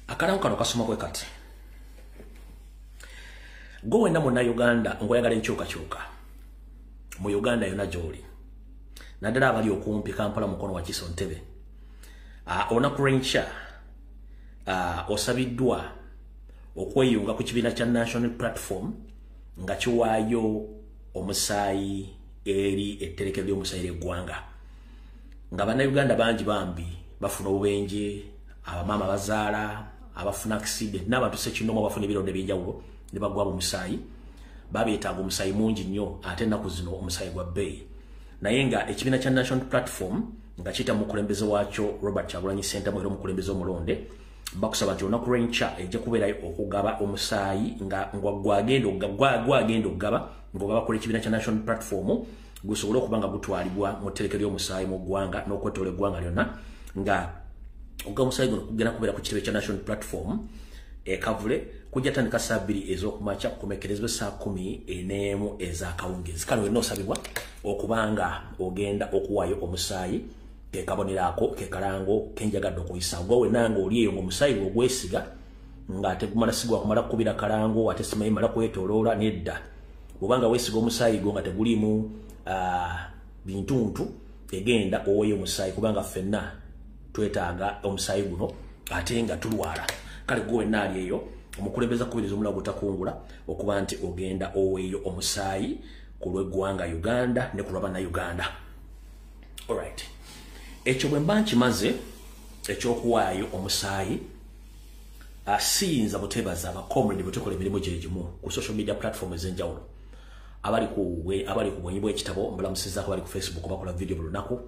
Akalangu kano kasoma kwe kati. Go wenda muna Uganda ngoyagala enkyukakyuka. Mu Uganda yona gy'oli. Naddala abali okumpi Kampala mukono wa Kiso Ntebe. Olunaku lw'enkya osabiddwa okweyunga ku kibiina kya National Platform nga kiwaayo omusaayi eri etterekero ly'omusaayi ly'eggwanga. Nga bannayuganda bangi bambi bafuna obubenje, abamaama bazaala, abafuna accident, n'abantu ssekinomo bafuna ebironda eby'enjawulo ne bagwa omusaayi. Babeetaaga omusaayi mungi nnyo ate ennaku zino omusaayi gwa bbeeyi. Naye nga ekibiina kya National Platform nga kita mukulembeze waakyo Robert Kyagulanyi Ssentamu era omukulembeze omulonde bakusaba nti olunaku lw'enkya ejja kubeerayo okugaba omusaayi nga gwagenda okugaba ng'ogaba kola ekibiina kya National Platform gusobole okuba nga gutwalibwa mu tterekero ly'omusaayi mu ggwanga n'okwetoola eggwanga lyonna nga ogga omusaayi guno kugenda kubeera ku kitebe kya National Platform Kavule kujja tandika saa 2 ez'okumakya kukomekerezebwa saa 11 ez'akawungeezi. Kale wenna osabibwa okubanga ogenda okuwaayo omusaayi ke kaboneraako ke kalango kenjagadde okuyisa gwe wenna ng'oli eyo ng'omusaayi ogwesiga ng'ate gumala sigwa kumala kubira kalango ate simanyi mala kwetooloola nedda. Bw'obanga weesiga omusaayi gwo nga tegulimu bintuntu egenda oweeyo omusaayi kubanga ffenna twetaaga omusaayi guno ate nga tulwala. Kale gwe wenna ali eyo omukulembeza kubiriza omulago otakungula okuba nti ogenda oweeyo omusaayi ku lw'eggwanga Uganda ne ku lw'Abannayuganda. Alright. Ekyo bwe mba nkimaze ekyokuwaayo omusaayi siyinza butebaza abakomredi bwe tukola emirimu gye gimu ku social media platform ez'enjawulo. Abali ku bwenyi bw'ekitabo mbalamusizaako abali ku Facebook bakola video buli lunaku.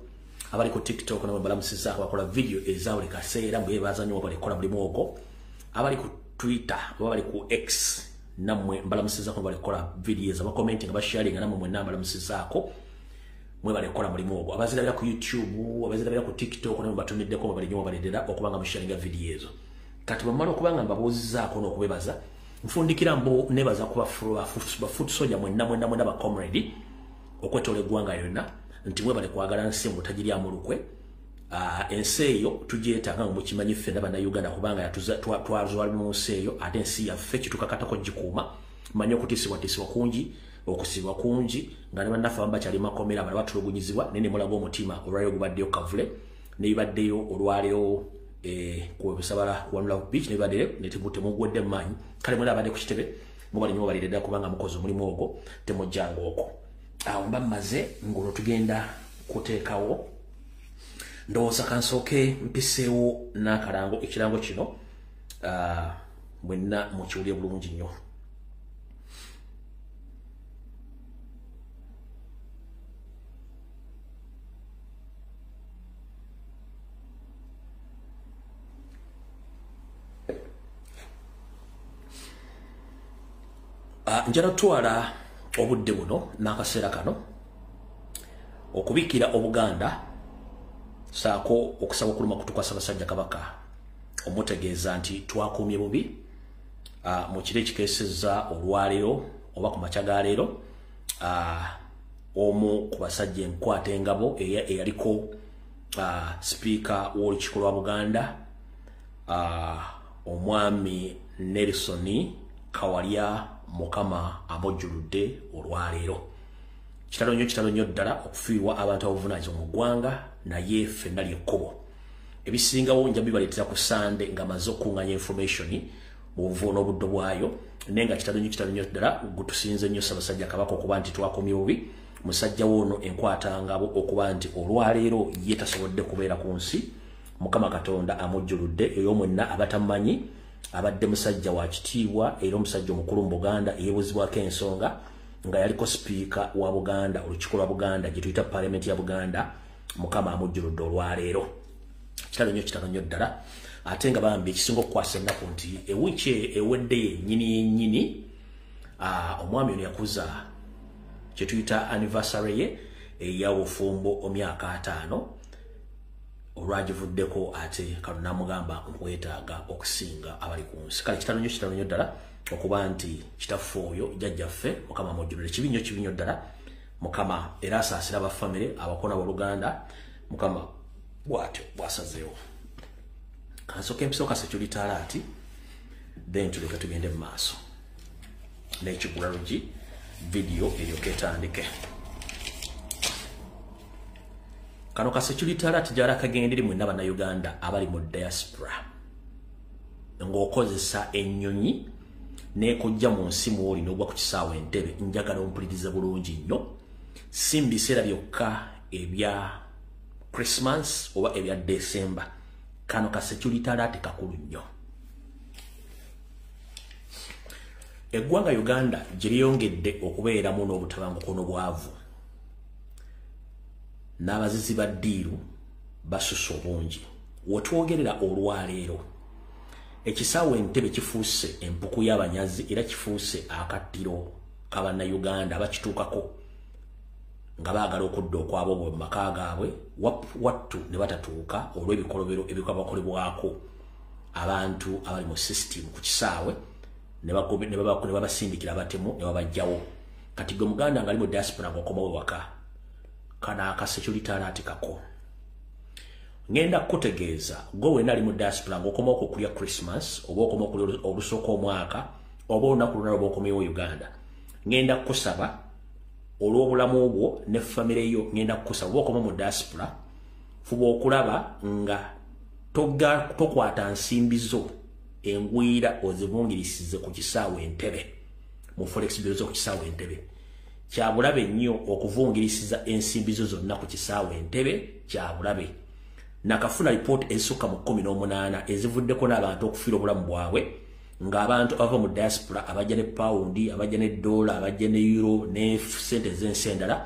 Abali ku TikTok nabo mbalamusizaako bakola video eza buli kaseera mbwebaza nnyo balikola mulimu ogwo. Abali ku Twitter abali ku X namwe mbalamusizaako balikola videos abakomenti nga basharinga namwe mwenna mbalamusizaako mwe balikola mulimu ogwo. Abazirabira ku YouTube abazirabira ku TikTok namwe batumiddeko bali nnyo baledera okubanga musharinga videos. Kati bamala okubanga mbabuuzizaako n'okubebaza nfundikira mbo nebaza kuba foot soldier mwenna ba comrade okwetoola eggwanga yonna nti mwe bali kwagala nsi mutagirya mu lukwe. Ensi eyo tugyetaaga nga mukimanyi ffenna Bannayuganda kubanga twazwala mu nsi eyo ate ensi yaffe kitukakatako gikuuma manyi okutiisibwatiisibwa kungi okusibwa kungi nga ne bannaffe abamu bakyali makomera bala batulugunyizibwa naye ne mulaga omutima olwaleero gubaddeyo Kavule ne bibaddeyo olwaleero kubisabala kuwanula beach ne bibaddeyo ne temugwedde mu maanyi. Kale mwena abadde ku kitebe mubali nnyo balire ddala kubanga mukozi omulimu ogwo temujjanga okwo. Awo mba mmaze ng'olwo tugenda kuteekawo ndowooza kansooke mpiseewo n'akalango ekirango kino mwenna mukiwulye bulungi nnyo. Njala tutwala obudde buno n'akaseera kano okubiikira Obuganda saako okusaba okuluma kutuka Ssaabasajja Kabaka omutegeeza nti twakuumye bubi mu kiro ekikeesezza olwaleero oba ku makya ga leero omu ku basajja enkwata engabo eyaliko sipiika w'olukiiko lwa Buganda omwami Nelson Kawalya Mukama amujjuludde olwaleero. Kitalo nnyo ddala okufiirwa abantu abavunaanyizibwa mu ggwanga naye ffenna ly'ekkubo. Ebisingawo nja bibaleetera ku Sande nga maze okuŋŋanya information mu buvuuno obuddo bwayo naye nga kitalo nnyo ddala gutusinze nnyo Ssaabasajja Kabaka okuba nti twakomye bubi musajja woono enkwatangabo okuba nti olwaleero ye tasobodde kubeera ku nsi. Mukama Katonda amujjuludde eyo mwenna abatamanyi abadde musajja wa kitiibwa era omusajja omukulu mu Buganda eyeebuzibwako ensonga nga yaliko sipiika wa Buganda olukiiko lwa Buganda gye tuyita Parliament ya Buganda. Mukama amujjuludde olwaleero. Kitalo nnyo ddala ate nga bambi ekisinga okukwasa ennaku nti ewiiki ewedde yennyini omwami ono yakuza kye tuyita anniversary ye ey'obufumbo emyaka 5 olwagivuddeko ate kano namugamba nkwetaaga okusinga abali ku nsi. Kale kitalo nnyo ddala okuba nti kitaffe oyo jjajjaffe Mukama amujjuludde kibi nnyo ddala. Mukama era asaasira abafamire abakona b'Oluganda Mukama bw'atyo bw'asazeewo. Kasoke mpisoka security alert then tuleka tugende mu maaso n'ekigulalugi video eyoketandike. Kano ka security alert jara kagenderi mu naba na Uganda abali mu diaspora ng'okozesa ennyonyi n'ekujja mu nsi mw'oli n'ogwa ku kisaawe Entebbe. Njagala ompuliriza bulungi nnyo, si mu biseera byokka ebya Christmas oba ebya December. Kano ka security alert kakulu nnyo. Eggwanga Uganda giryongedde okubeeramu n'obutabanguko n'obwavu. N'abazizi ba ddiiru basusse obungi. Wetwogerera olwaleero ekisaawe Entebbe kifuuse empuku y'abanyazi era kifuuse akattiro k'Abannayuganda abakituukako nga baagala okudda okwabo mu maka gaabwe wattu ne batatuuka olw'ebikolobero ebikabakolebwako abantu abali mu system ku kisaawe ne babasindikira abatemu ne babajjawo. Kati gwe Muganda nga ali mu diaspora ng'okomawo waka kana aka security alert kako. Ngenda kutegeeza gwe wena ali mu diaspora ng'okomawo okukulya Christmas oba okomawo okulya olusooka omwaka oba olunaku lulala oba okomyewo Uganda. Ngenda kusaba olw'obulamu obwo ne famire yo, ngenda kusaba okoma mu diaspora fuba okulaba nga tokwata nsimbi zo engwira ozivungirisize ku kisaawe Entebbe mu forex bureau zo ku kisaawe Entebbe. Kyabulabe nnyo okuvungirisiza ensimbi zo zonna ku kisaawe Entebbe, kyabulabe. Nakafuna report ezisuka mu 18 ezivuddeko n'abantu okufiira obulamu bwabwe ng'abantu abava mu diaspora abajja ne paundi, abajja ne dola, abajja ne euro ne sente z'ensi endala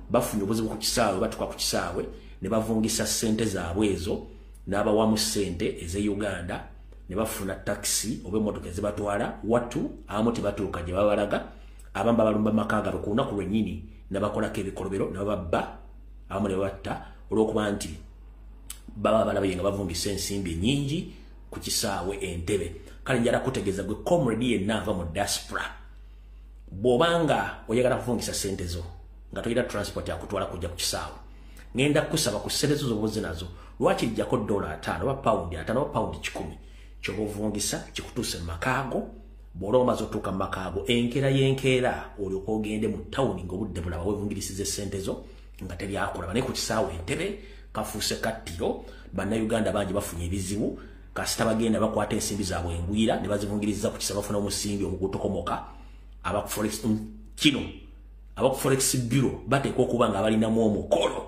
bafunye obuzibu ku kisaawe, batuka ku kisaawe ne bavungisa sente zaabwe ezo n'abawamu sente ez'e Uganda ne bafuna taxi oba emmotoka ezibatwala wattu abamu tebatuuka gye babalaga, abamu babalumba maka gaabwe ku lunaku lwennyini ne bakolako ebikolobero ne bababba, abamu ne babatta olw'okuba nti baba balabaye nga bavungisa ensimbi nnyingi ku kisaawe Entebbe. Kale njala kutegeeza gwe comrade yenna ava mu diaspora bw'obanga oyagala kuvungisa sente zo nga toyina transport yakutwala kujja ku kisaawe, ngenda kusaba ku sente zo zobuzi nazo lwaki jjako $5 oba paundi 5 oba paundi 10 kyoba ovungisa kikutuuse mu makaago. Bw'oba omaze otuuka mu makaago enkeera y'enkeera olyoka ogende mu tawuni ng'obudde bulaba weevungirisiza sente zo nga teryakulaba. Naye ku kisaawe Entebbe kafuuse kattiro, Bannayuganda bangi bafunye ebizibu kasita bagenda bakwata ensimbi zaabwe engwira ne bazivungiriza ku kisaawe bafuna omusingi omugutokomoka. Abaku forex bureau bateekwa okuba nga balinamu omukolo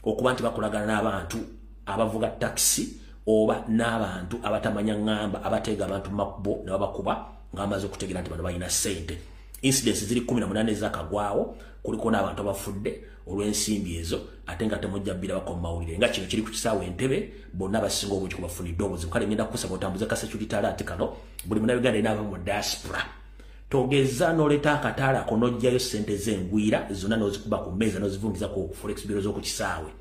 okuba nti bakolagana n'abantu abavuga taxi oba n'abantu abatamanya ngamba abateega abantu makubo ne babakuba ng'amaze okutegeera nti bano balina sente. Incidents ziri 18 ezakagwawo, kuliko n'abantu abafudde olw'ensimbi ezo ate nga temujja bbira bakoma mawulire nga kino kiri ku kisaawe Entebbe bonna basinga obungi kubafunidde obuzibu. Kale ngenda kusaba otambuze ka security alert kano buli Munnayuganda yenna ava mu diaspora togeza n'oleeta akataala ako n'ojjayo sente z'engwira zonna n'ozikuba ku mmeeza n'ozivungiza ku forex bureau z'oku kisaawe,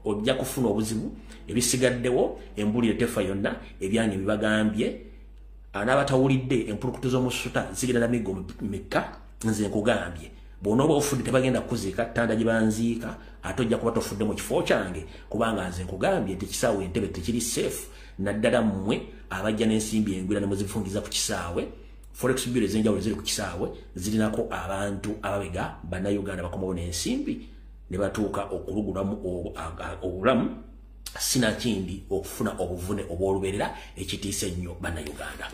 ojja kufuna obuzibu. Ebisigaddewo embulire tefa yonna ebyange bibagambye n'abatawulidde empulukutu z'omusuta zigenda na migo mikka nze nkugambye bw'onooba ofudde tebagenda kuziika ttanda gye banziika ate ojja kuba tofudde mu kifo kyange kubanga nze nkugambye nti kisaawe Entebbe tekiri safe naddala mmwe abajja n'ensimbi engwira ne muzifungiza ku kisaawe. Forex bureau ez'enjawulo ziri ku kisaawe zirinako abantu ababega Bannayuganda bakomawo n'ensimbi ne batuuka okulugulamu obulamu sinakindi okufuna obuvune obw'olubeerera ekitiisa ennyo Bannayuganda.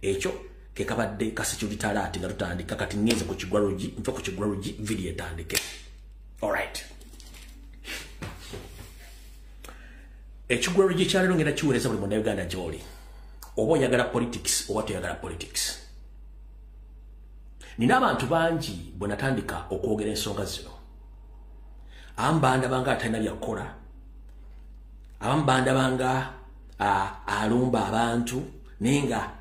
Ekyo ke kabadde ka security alert nga tutandika kati ngenze ku kigwalugi video etandike. Alright. Ekigwalugi kyalero ngenda kiweereza buli Munnayuganda gy'oli oba oyagala politics oba toyagala politics. Nina abantu bangi bwe natandika okwogera ensonga zino ambandabanga atalina byakukola, abambandabanga alumba abantu naye nga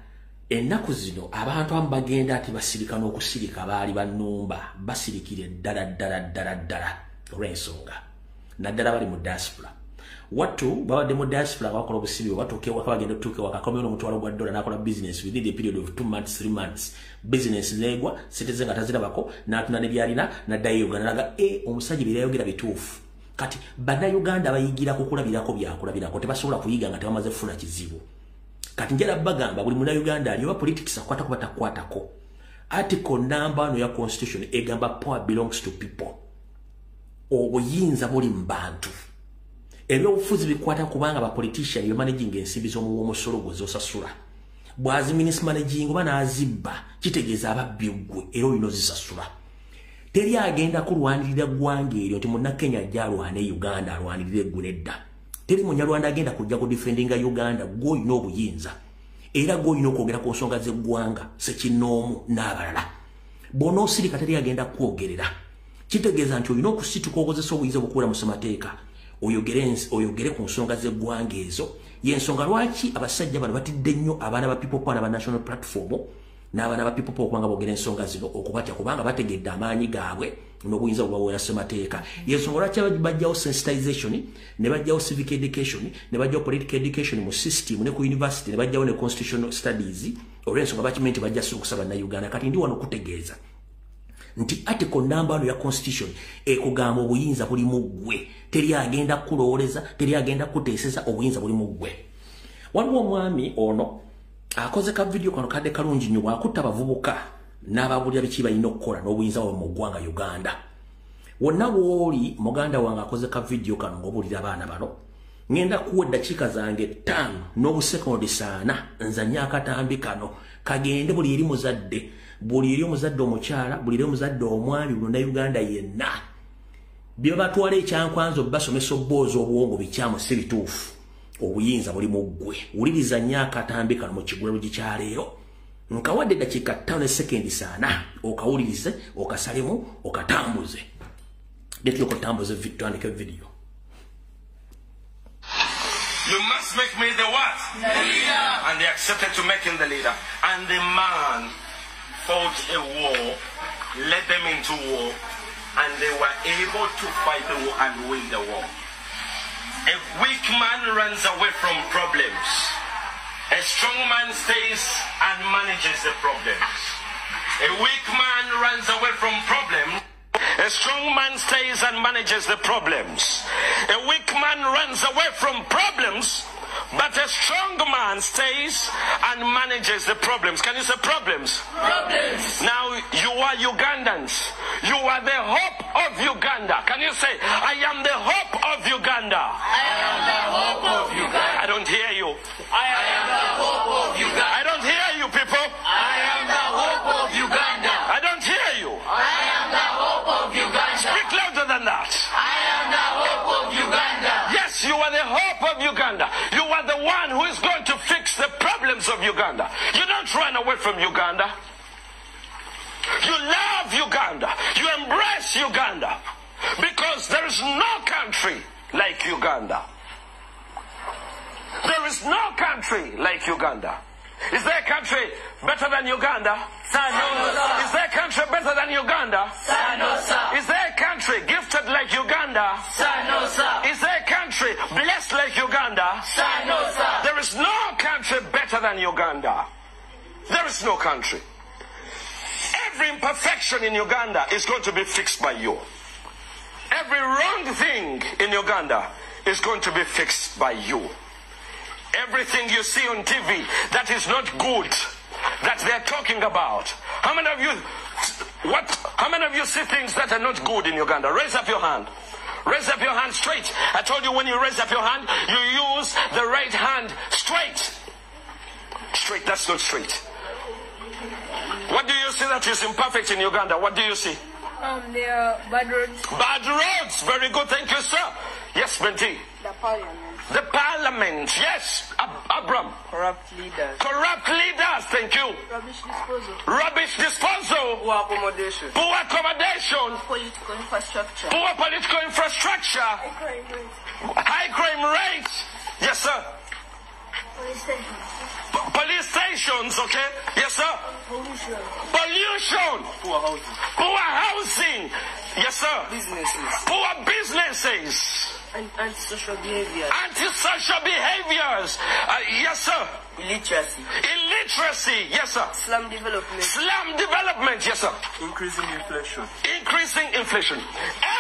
ennaku zino abantu abamu bagenda ati basirika n'okusirika baali bannumba basirikire ddala olw'ensonga naddala bali mu diaspora. Wattu babadde mu diaspora nga bakola obusibi batuuka ewaka bagenda otuuka ewaka akomyewo n'omutwalo gwa $1 n'akola business within the period of 2 months 3 months business negwa sente ze nga tazirabako n'atuna ne byalina n'addayo Uganda n'alaga omusajja bye yayogera bituufu. Kati Bannayuganda bayigira ku kulabirako byakulabirako tebasobola kuyiga nga tebamaze kufuna kizibu. kati njala bagamba buli muna Uganda aliwa politics akwata kubata kwatako. Article number no ya constitution egamba power belongs to people. Obuyinza buli mbantu. Ebyo obufuzi bikwata kubanga ba politician yo managing ensimbi zo mu musolo gw'osasula. Bwazi minister managing bana azibba kitegeeza ababbigwe era olino zisasula. Teri agenda kulwanirira gwange eryo nti munna Kenya jalwane Uganda alwanirire eggwedda. Teri munyarwanda agenda kujja ku defendinga Uganda gwo ino obuyinza. Era gwo ino kwogera ku nsonga z'eggwanga Ssekinomu n'abalala. Bono sirika teri agenda kwogerera. Kitegeeza nti olina okusituka okozesa obuyinza obukuula mu ssemateeka. Oyogere ku nsonga z'eggwanga ezo. Yensonga lwaki abasajja bano batidde nnyo abaana ba People Power n'aba National Platform n'abaana ba People Power kubanga boogera ensonga zino okubatya kubanga bategedde amaanyi gaabwe n'obuyinza obubawera ssemateeka. Yensonga lwaki bajjawo sensitization ne bajjawo civic education ne bajjawo political education mu system ne ku university ne bajjawo ne constitutional studies olw'ensonga bakimanyi nti bajja ssuukusa bannayuganda. Kati ndi wano kutegeeza nti article number ya constitution ekugamba obuyinza buli mugwe teri agenda kulowoleza teri agenda kuteeseza obuyinza buli mugwe. Waliwo omwami ono akoze ka video kano kadde kalungi nnyo bwakutta abavubuka n'ababulira biki balina okukola n'obuyinza bwabwe mu ggwanga Uganda. Wonna w'oli muganda wange akoze ka video kano ng'obulira abaana bano ngenda kuwa eddakiika zange 5 n'obusekondi 4 nzanye akatambi kano kagende buli eri muzadde omukyala buli eri muzadde omwami bulunda Uganda yenna bye batwala ekyankwanzo basomesa obboozi obuwongo bikyamu si bituufu. Obuyinza buli muggwe wuliriza nnyo akatambi kano mu kiguliro gikyaleero nkawadde eddakiika 5 ne sekendi 4 okawulirize okasalemu okatambuze detyo okutambuze tandika video. You must make me the what? The leader. And they accepted to make him the leader. And the man fought a war, led them into war, and they were able to fight the war and win the war. A weak man runs away from problems. A strong man stays and manages the problems. A weak man runs away from problems. A strong man stays and manages the problems. A weak man runs away from problems, but a strong man stays and manages the problems. Can you say problems? Problems. Now, you are Ugandans. You are the hope of Uganda. Can you say, I am the hope of Uganda? I am the hope of Uganda. I don't hear you. I am the hope of Uganda. I don't hear you, people. I am the hope of Uganda. I don't hear you. I am the hope of Uganda. Speak louder than that. I am the hope of Uganda. Yes, you are the hope of Uganda. You are the one who is going to fix the problems of Uganda. You don't run away from Uganda. You love Uganda. You embrace Uganda. Because there is no country like Uganda. There is no country like Uganda. Is there a country better than Uganda? Is there a country better than Uganda? Is there a country gifted like Uganda? Is there a country blessed like Uganda? There is no country better than Uganda. There is no country. Every imperfection in Uganda is going to be fixed by you. Every wrong thing in Uganda is going to be fixed by you. Everything you see on TV that is not good, that they're talking about. How many of you see things that are not good in Uganda? Raise up your hand. Raise up your hand straight. I told you when you raise up your hand, you use the right hand straight. Straight, that's not straight. What do you see that is imperfect in Uganda? What do you see? There are bad roads. Bad roads. Very good. Thank you, sir. Yes, Benti. The parliament. The parliament. Yes, Abram. Corrupt leaders. Corrupt leaders. Thank you. Rubbish disposal. Rubbish disposal. Poor accommodation. Poor accommodation. Political infrastructure. Poor political infrastructure. High crime rates. Yes, sir. Police stations, okay? Yes, sir. Pollution. Poor housing. Poor housing. Yes, sir. Businesses. Poor businesses. Antisocial behaviors. Antisocial behaviors. Yes, sir. Illiteracy. Illiteracy. Yes, sir. Slum development. Slum development. Yes, sir. Increasing inflation. Increasing inflation.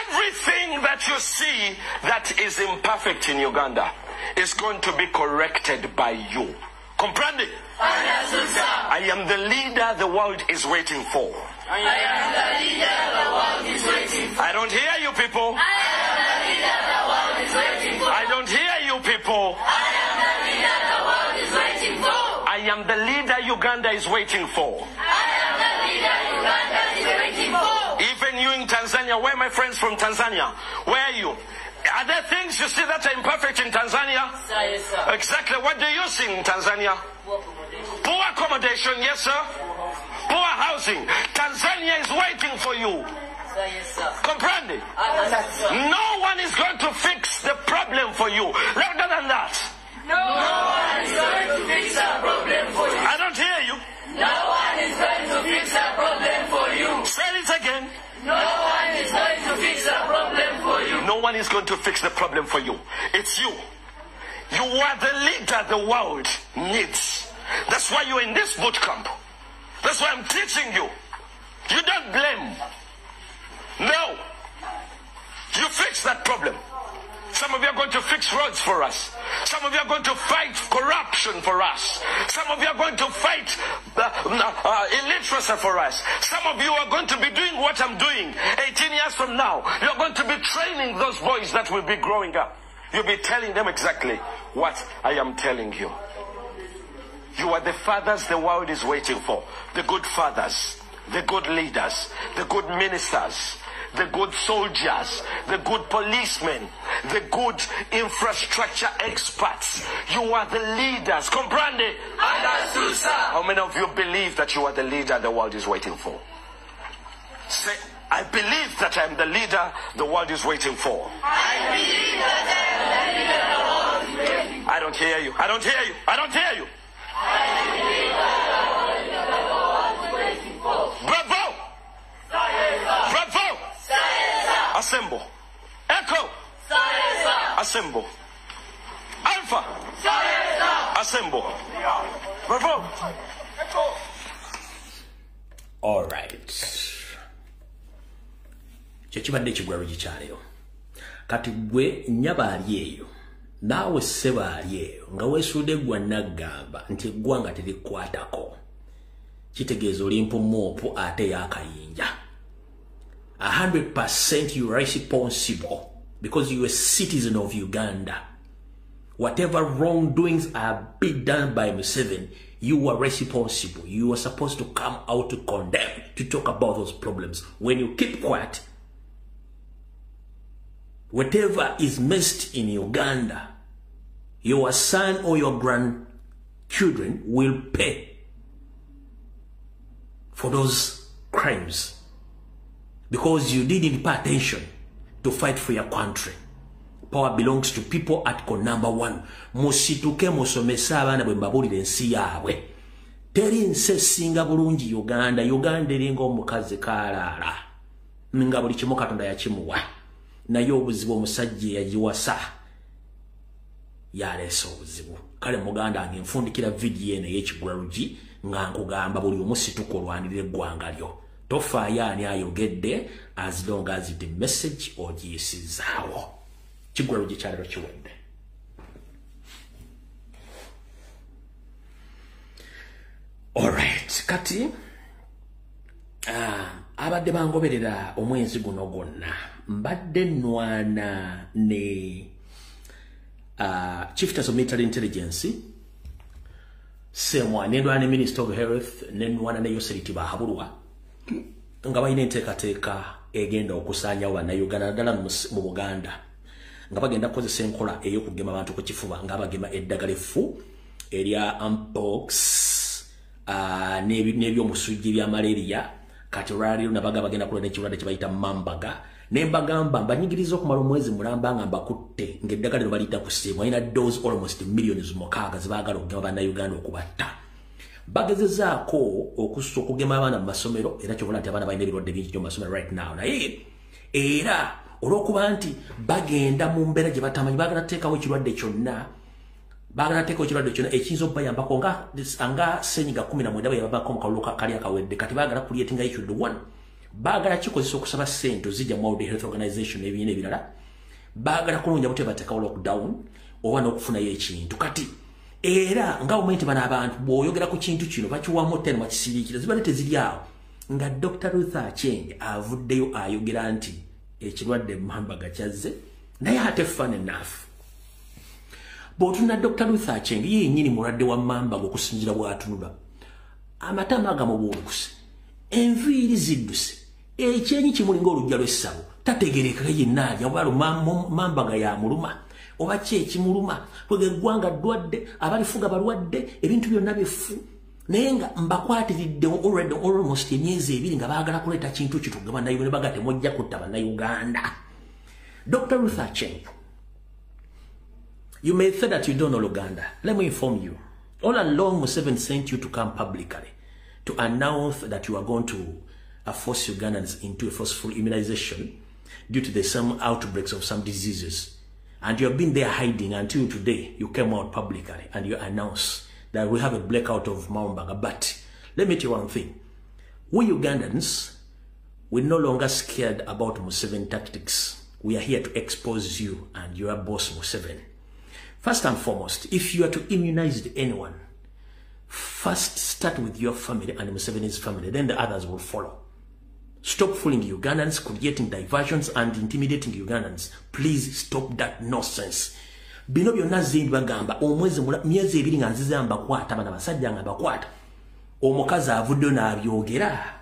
Everything that you see that is imperfect in Uganda is going to be corrected by you. Comprende? I am the leader the world is waiting for. I am the leader the world is waiting for. I don't hear you people. I am the leader the world is waiting for. I don't hear you people. I am the leader the world is waiting for. I am the leader Uganda is waiting for. I am the leader Uganda is waiting for. Even you in Tanzania, where are my friends from Tanzania? Where are you? Are there things you see that are imperfect in Tanzania? Yes, sir. Exactly. What do you see in Tanzania? Poor accommodation, yes, sir. Poor housing. Tanzania is waiting for you. Yes, sir. Comprende? Sir. No one is going to fix the problem for you. Louder than that. No one is going to fix the problem for you. I don't hear you. No one is going to fix the problem for you. Say it again. No one is going to fix the problem for you. No one is going to fix the problem for you. It's you. You are the leader the world needs. That's why you're in this boot camp. That's why I'm teaching you. You don't blame. No. You fix that problem. Some of you are going to fix roads for us. Some of you are going to fight corruption for us. Some of you are going to fight illiteracy for us. Some of you are going to be doing what I'm doing 18 years from now. You're going to be training those boys that will be growing up. You'll be telling them exactly what I am telling you. You are the fathers the world is waiting for. The good fathers, the good leaders, the good ministers, the good soldiers, the good policemen, the good infrastructure experts. You are the leaders. Comprende? How many of you believe that you are the leader the world is waiting for? Say, I believe that I am the leader the world is waiting for. I believe that I am the leader the world is waiting for. I don't hear you. I don't hear you. I don't hear you. I believe that I am the leader the world is waiting for. Bravo! Bravo! Assemble. Echo. Assemble. Alpha. Assemble. Bravo. All right. Chechibadde kigwaro gikyaleyo. Kati gwe nyaba ali eyo. Naawe seba ali eyo. Nga weesuudde gwa naggamba nti eggwanga terikwatako. Kitegeeza oli mpummoopu ate yakayinja. 100% you are responsible because you are a citizen of Uganda. Whatever wrongdoings are being done by Museveni, you are responsible. You are supposed to come out to condemn, to talk about those problems. When you keep quiet, whatever is missed in Uganda, your son or your grandchildren will pay for those crimes. Because you didn't pay attention to fight for your country. Power belongs to people at number one. Musituke musomesa abana bwe mbabulira ensi yaabwe. Teri nsi esinga bulungi Uganda. Uganda eringa omukazi kaalaala. Nga buli kimu Katonda yakimuwa. Naye obuzibu omusajja yagiwasa. Yaleese obuzibu. Kale muganda wange nfundikira vidiyo eno ey'ekigulalugi nga nkugamba buli omu situka olwanirira eggwanga lyo. Tofaayo ani ayogedde as long as the message ogiyisizaawo. Kigulalugi kyalero kiwedde. Alright, kati abadde bangoberera omwezi guno gwonna mbadde nwana ne Chief of Military Intelligence semwa nendwana ne Minister of Health nendwana ne Yoseliti bahabulwa nga bayina enteekateeka egenda okusaanyawo bannayuganda ddala mu Buganda nga bagenda kukozesa enkola ey'okugema abantu ku kifuba nga bagema eddagala effu erya mpox n'ebyomusujja ebya malaria kati olwaliro nabaga bagenda kulwa n'ekirwadde kye bayita mambaga ne mbagamba mbanyigiriza okumala omwezi mulamba nga mbakutte ng'eddagala lino baliyita ku ssimu ayina dose almost millions 6 zibaagala okugema bannayuganda okubatta. Bagezezaako okugema abaana mu masomero era kyobula nti abaana balina ebirwadde bingi nnyo mu masomero right now naye era olw'okuba nti bagenda mu mbeera gye batamanyi baagala teekawo ekirwadde kyonna ekiyinza okubayambako nga senyiga 19 bwe yabako mu kalulu kali akawedde kati baagala kulyetinga issued one baagala kikozesa okusaba ssente zijja mu World Health Organization n'ebibiina ebirala baagala kulunja butwe bateekawo lockdown oba n'okufunayo ekintu kati era nga omuntu bana abantu boyogera ku kintu kino bakiwamu tena bakisirikira zibale teziri awo nga Dr. Ruth Aceng avuddeyo ayogera nti ekirwadde Marburg kyazze naye ate fun enough botuna Dr. Ruth Aceng yennyini mulwadde wa Marburg okusinzira bw'atunula amatama agamubuulukuse enviiri zidduse ekyenyi kimulinga olujja lw'essabo tategerekeka yenna alya wabalo Marburg ya muluma oba ki ekimuluma bwegeggwanga ddwadde abalifuga balwadde ebintu byonna bifu naye nga mbakwatiridde almost emyezi ebiri nga baagala kuleeta kintu kituge bannayuganda baga temujja kutta bannayuganda. Dr. Ruth Aceng, you may say that you don't know Luganda. Let me inform you. All along, Museveni sent you to come publicly to announce that you are going to force Ugandans into a forceful immunization due to some outbreaks of some diseases. And you have been there hiding until today. You came out publicly and you announced that we have a blackout of Marburg. But let me tell you one thing. We Ugandans, we're no longer scared about Museveni tactics. We are here to expose you and your boss Museveni. First and foremost, if you are to immunize anyone, first start with your family and Museveni's family, then the others will follow. Stop fooling Ugandans, creating diversions and intimidating Ugandans. Please stop that nonsense. Bino byonna zindi bagamba omwezi myezi ebiri nga nzize mbakwata bana basajja nga bakwata omukazi avudde n'abyogera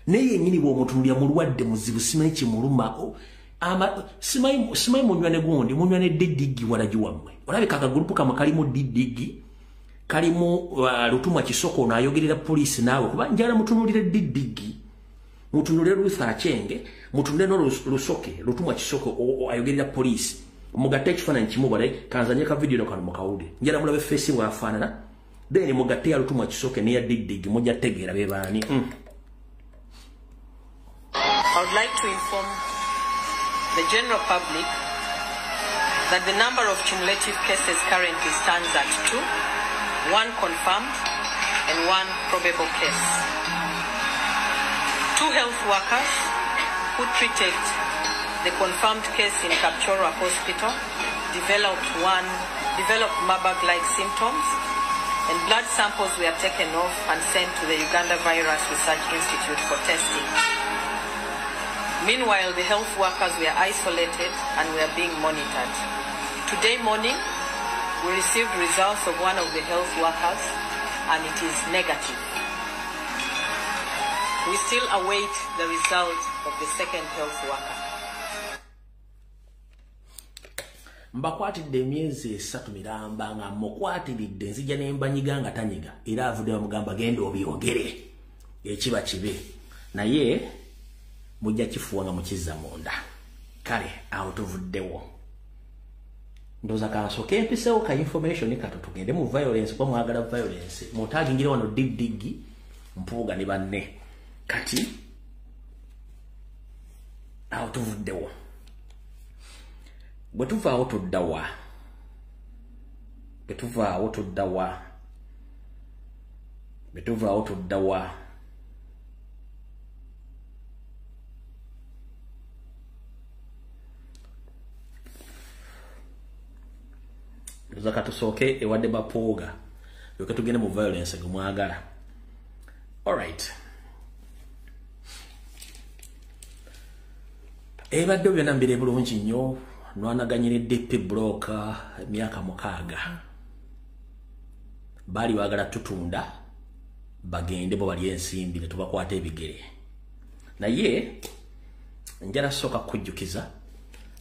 naye nyini bw'omutunulya mulwadde muzibu simanyi kimuluma simanyi munywane gundi munywane didigi walagi wammwe olabika akagurupu kamwe kalimu didigi kalimu Lutumwa Kisoko n'ayogerera poliisi naawe kuba njala mutunulire didigi mutunulire Ruth Aceng mutunulire n'Lusoke Lutumwa Kisoko ayogerera poliisi mugatte ekifaananyi kimu bale kanzanye ka video kano mukawulire njala mulabe face bw'afaanana then mugatte ya Lutumwa Kisoko ne ya didigi mujja tegeera be baani. I would like to inform the general public that the number of cumulative cases currently stands at 2, 1 confirmed and 1 probable case. 2 health workers who treated the confirmed case in Kapchorwa Hospital developed Marburg-like symptoms, and blood samples were taken off and sent to the Uganda Virus Research Institute for testing. Meanwhile, the health workers were isolated and were being monitored. Today morning, we received results of one of the health workers, and it is negative. We still await the result of the second health worker. Mbakwatidde emyezi 3 miramba nga mukwatiridde nzija nembanyiga nga tanyiga era avudde bamugamba genda obyogere ekiba kibe naye mujja kifuwa nga mukizza munda kale awo tuvuddewo ndoza kansoke empisewo ka information kato tugende mu violence kwa mwagala violence mutagingira wano didigi mpuuga ne banne kati awo tuvuddewo bwetuvaawo tuddawa zaka tusooke ewadde bapuuga yoke tugende mu violence gumwagala. Alright, ebadde byonna mbire bulungi nnyo nwanaganyire DP broker emyaka 6 bali bagala tutunda bagende bo bali ensimbi ne tubakwata ebigere naye njala soka kujjukiza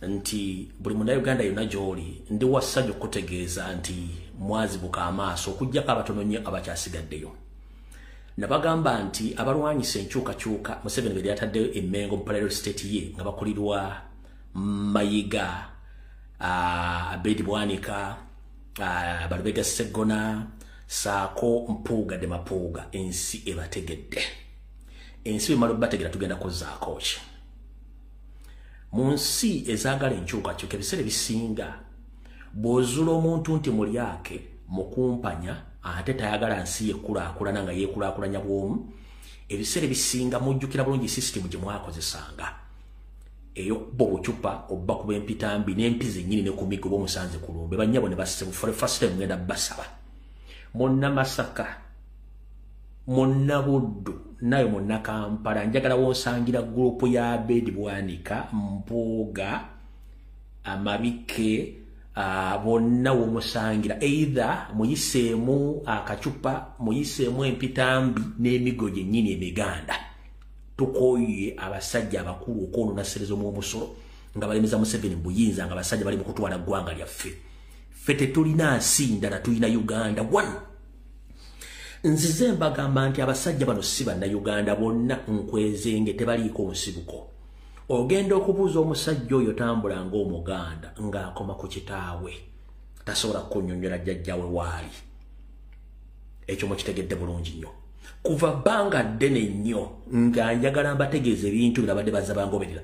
nti buli munda Uganda yonna gy'oli ndi wasajja okutegeeza nti mwazibuka amaaso okujjako abatono nnyo abakyasigaddeyo nabagamba nti abalwanyisa enkyukakyuka Museveni bwe yataddeyo emmengo mu Parallel State ye nga bakulirwa Mayiga, Abedi Bwanika, Balubega Segona, Saako Mpuuga de Mapuuga, ensi ebategedde. Ensi bemala bategera tugenda kuzaako ki. Mu nsi ezaagala enkyukakyuka ebiseera bisinga bw'ozuula omuntu nti mulyake mukumpanya ate tayagala nsi yekulaakulana nga yekulaakulanya bw'omu ebiseera bisinga mujjukira bulungi system gye mwakozesanga eyo kuba obucupa obba kuba empitambi n'empizi nnyini ne ku migo b'omusanze ku lumbe bannyabo ne basse bufole first time ngenda basaba Monna Masaka, Monna Buddu, nayo Monna Kampala, njagala wonsangira grupu ya Abedi Bwanika, Mpuuga, Mabike, bonna womusangira either muyiseemu akacupa muyiseemu empitambi n'emigo gyennyini emiganda tukoye abasajja abakulu okwononasereza omw'omusolo nga balemeza Museveni buyinza nga abasajja bali mu kutwala ggwanga lyaffe ffe tetulina nsi ndala tulina Uganda one. Nzize mbagamba nti abasajja bano si bannayuganda bonna nkwezenge tebaliiko nsibuko. Ogenda okubuuza omusajja oyo tambula ng'Omuganda ng'akoma ku kitaawe tasobola kunnyonnyola jjajjawe waali. Ekyo mukitegedde bulungi nnyo. Kuva bbanga ddene nnyo nga njagala mbategeeza ebintu birabadde bazza bangoberera.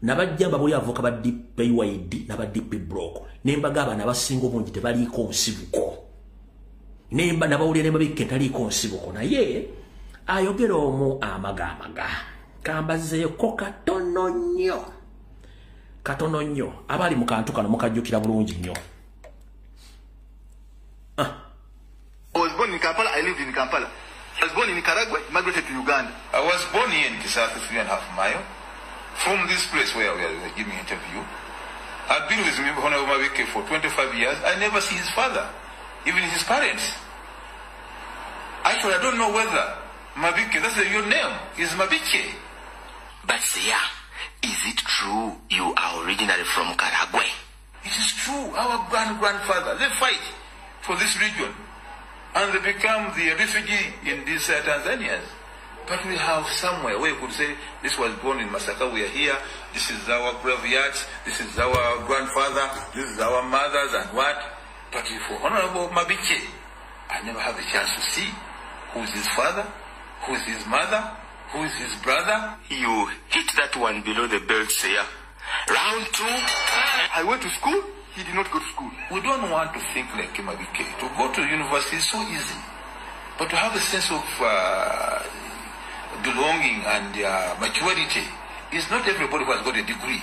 Nabajja mbabuli avuka ba DPYD n'aba DP Block. Ne mbagamba n'abasinga obungi tebaliiko nsibuko. Ne nabawulira ne Mabike taliiko nsibuko naye ayogera omu amagamaga. Kambazeeko katono nnyo abali mu kantu kano mukajjukira bulungi nnyo. I was born in Kampala. I lived in Kampala. I was born in Nicaragua, migrated to Uganda. I was born here in Kisaka, 3.5 miles from this place where we are giving an interview. I've been with Honorable Mabike for 25 years. I never see his father, even his parents. Actually, I don't know whether Mabike, that's your name, is Mabike. But Seya, is it true you are originally from Karagwe? It is true. Our grandfather, they fight for this region. And they become the refugee in these Tanzanians. But we have somewhere where you could say, this was born in Masaka, we are here, this is our graveyards, this is our grandfather, this is our mothers and what. But for Honorable Mabike, I never have a chance to see who is his father, who is his mother, who is his brother. You hit that one below the belt, Seya. Round 2. I went to school. He did not go to school. We don't want to think like Mabike. To go to university is so easy. But to have a sense of belonging and maturity is not everybody who has got a degree.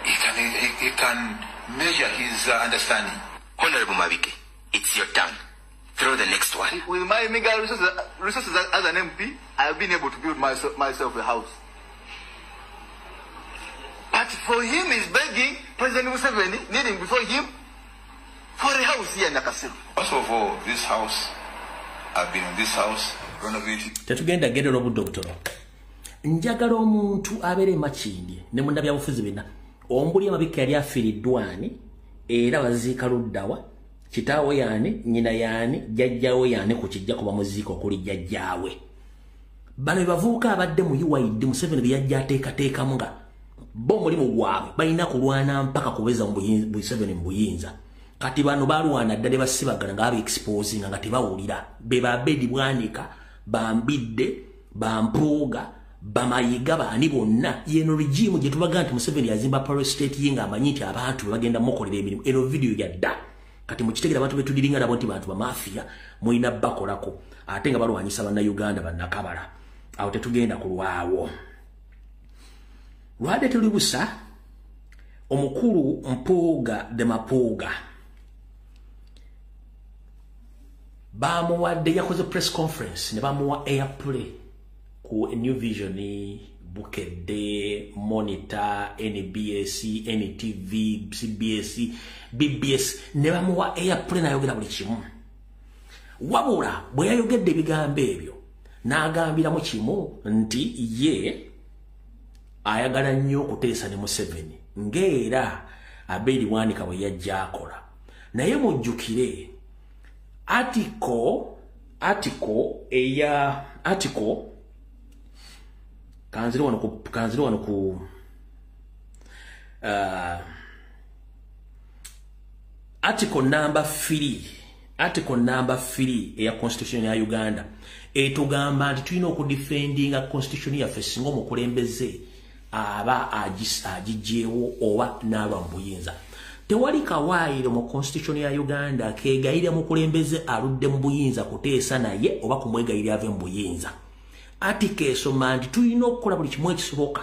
He can measure his understanding. Honorable Mabike, it's your turn. Throw the next one. With my mega resources as an MP, I have been able to build myself a house. But for him, he's begging President Museveni, kneeling before him, for a house here in Nakasero. First of all, this house, I've been in this house, renovated. Tetugenda gedero buddo butono. Njagala omuntu abere makindi ne munda bya bufuzi bina. Ombuli Mabike yali afiriddwani era baziika luddawa. Kitaawe yaani, nyina yaani, jjajjaawe yaani ku kijja kuba muziika okuli jjajjaawe. Bano bavuuka abadde mu UID Museveni bye yajja ateekateekamu nga bo mulimu gwabwe balina kulwana mpaka kuweza Museveni mu buyinza. Kati bano balwana ddala basibagala nga exposing nga tebawulira. Be ba Abedi Bwanika, Bambidde, Bampuuga, Bamayiga baani bonna yeno regime gye tubaga nti Museveni yazimba Paro State yenga amanyi nti abantu bagenda mukolera emirimu. Eno video yadda. Kati mukitegera abantu betudiringa nabo nti bantu ba mafia muina bakolako ate nga balwanyisa banna Uganda bannakabala. Awo tetugenda kulwawo. Lwade tulibusa omukulu Mpuuga de Mapuuga bamuwadde yakoze press conference ne bamuwa airplay ku New Vision, Bukedde, Monitor, NBS, NTV, CBS, BBS ne bamuwa airplay n'ayogera buli kimu. Wabula bwe yayogedde ebigambo ebyo n'agambiramu kimu nti ye ayagala nnyo okuteesa ne Museveni ng'era Abedi Bwanika bwe yajja akola. Naye mujjukire article kanziri wano ku article number 3 eya constitution ya Uganda etugamba nti tulina okudefendinga constitution yaffe singa omukulembeze aba agijjeewo oba n'alwa mu buyinza. Tewali kawaayiro mu constitution ya Uganda keegayirira mukulembeze aludde mu buyinza kuteesa naye oba kumwegayirira ave mu buyinza. Article esoma nti tulina okukola buli kimu ekisoboka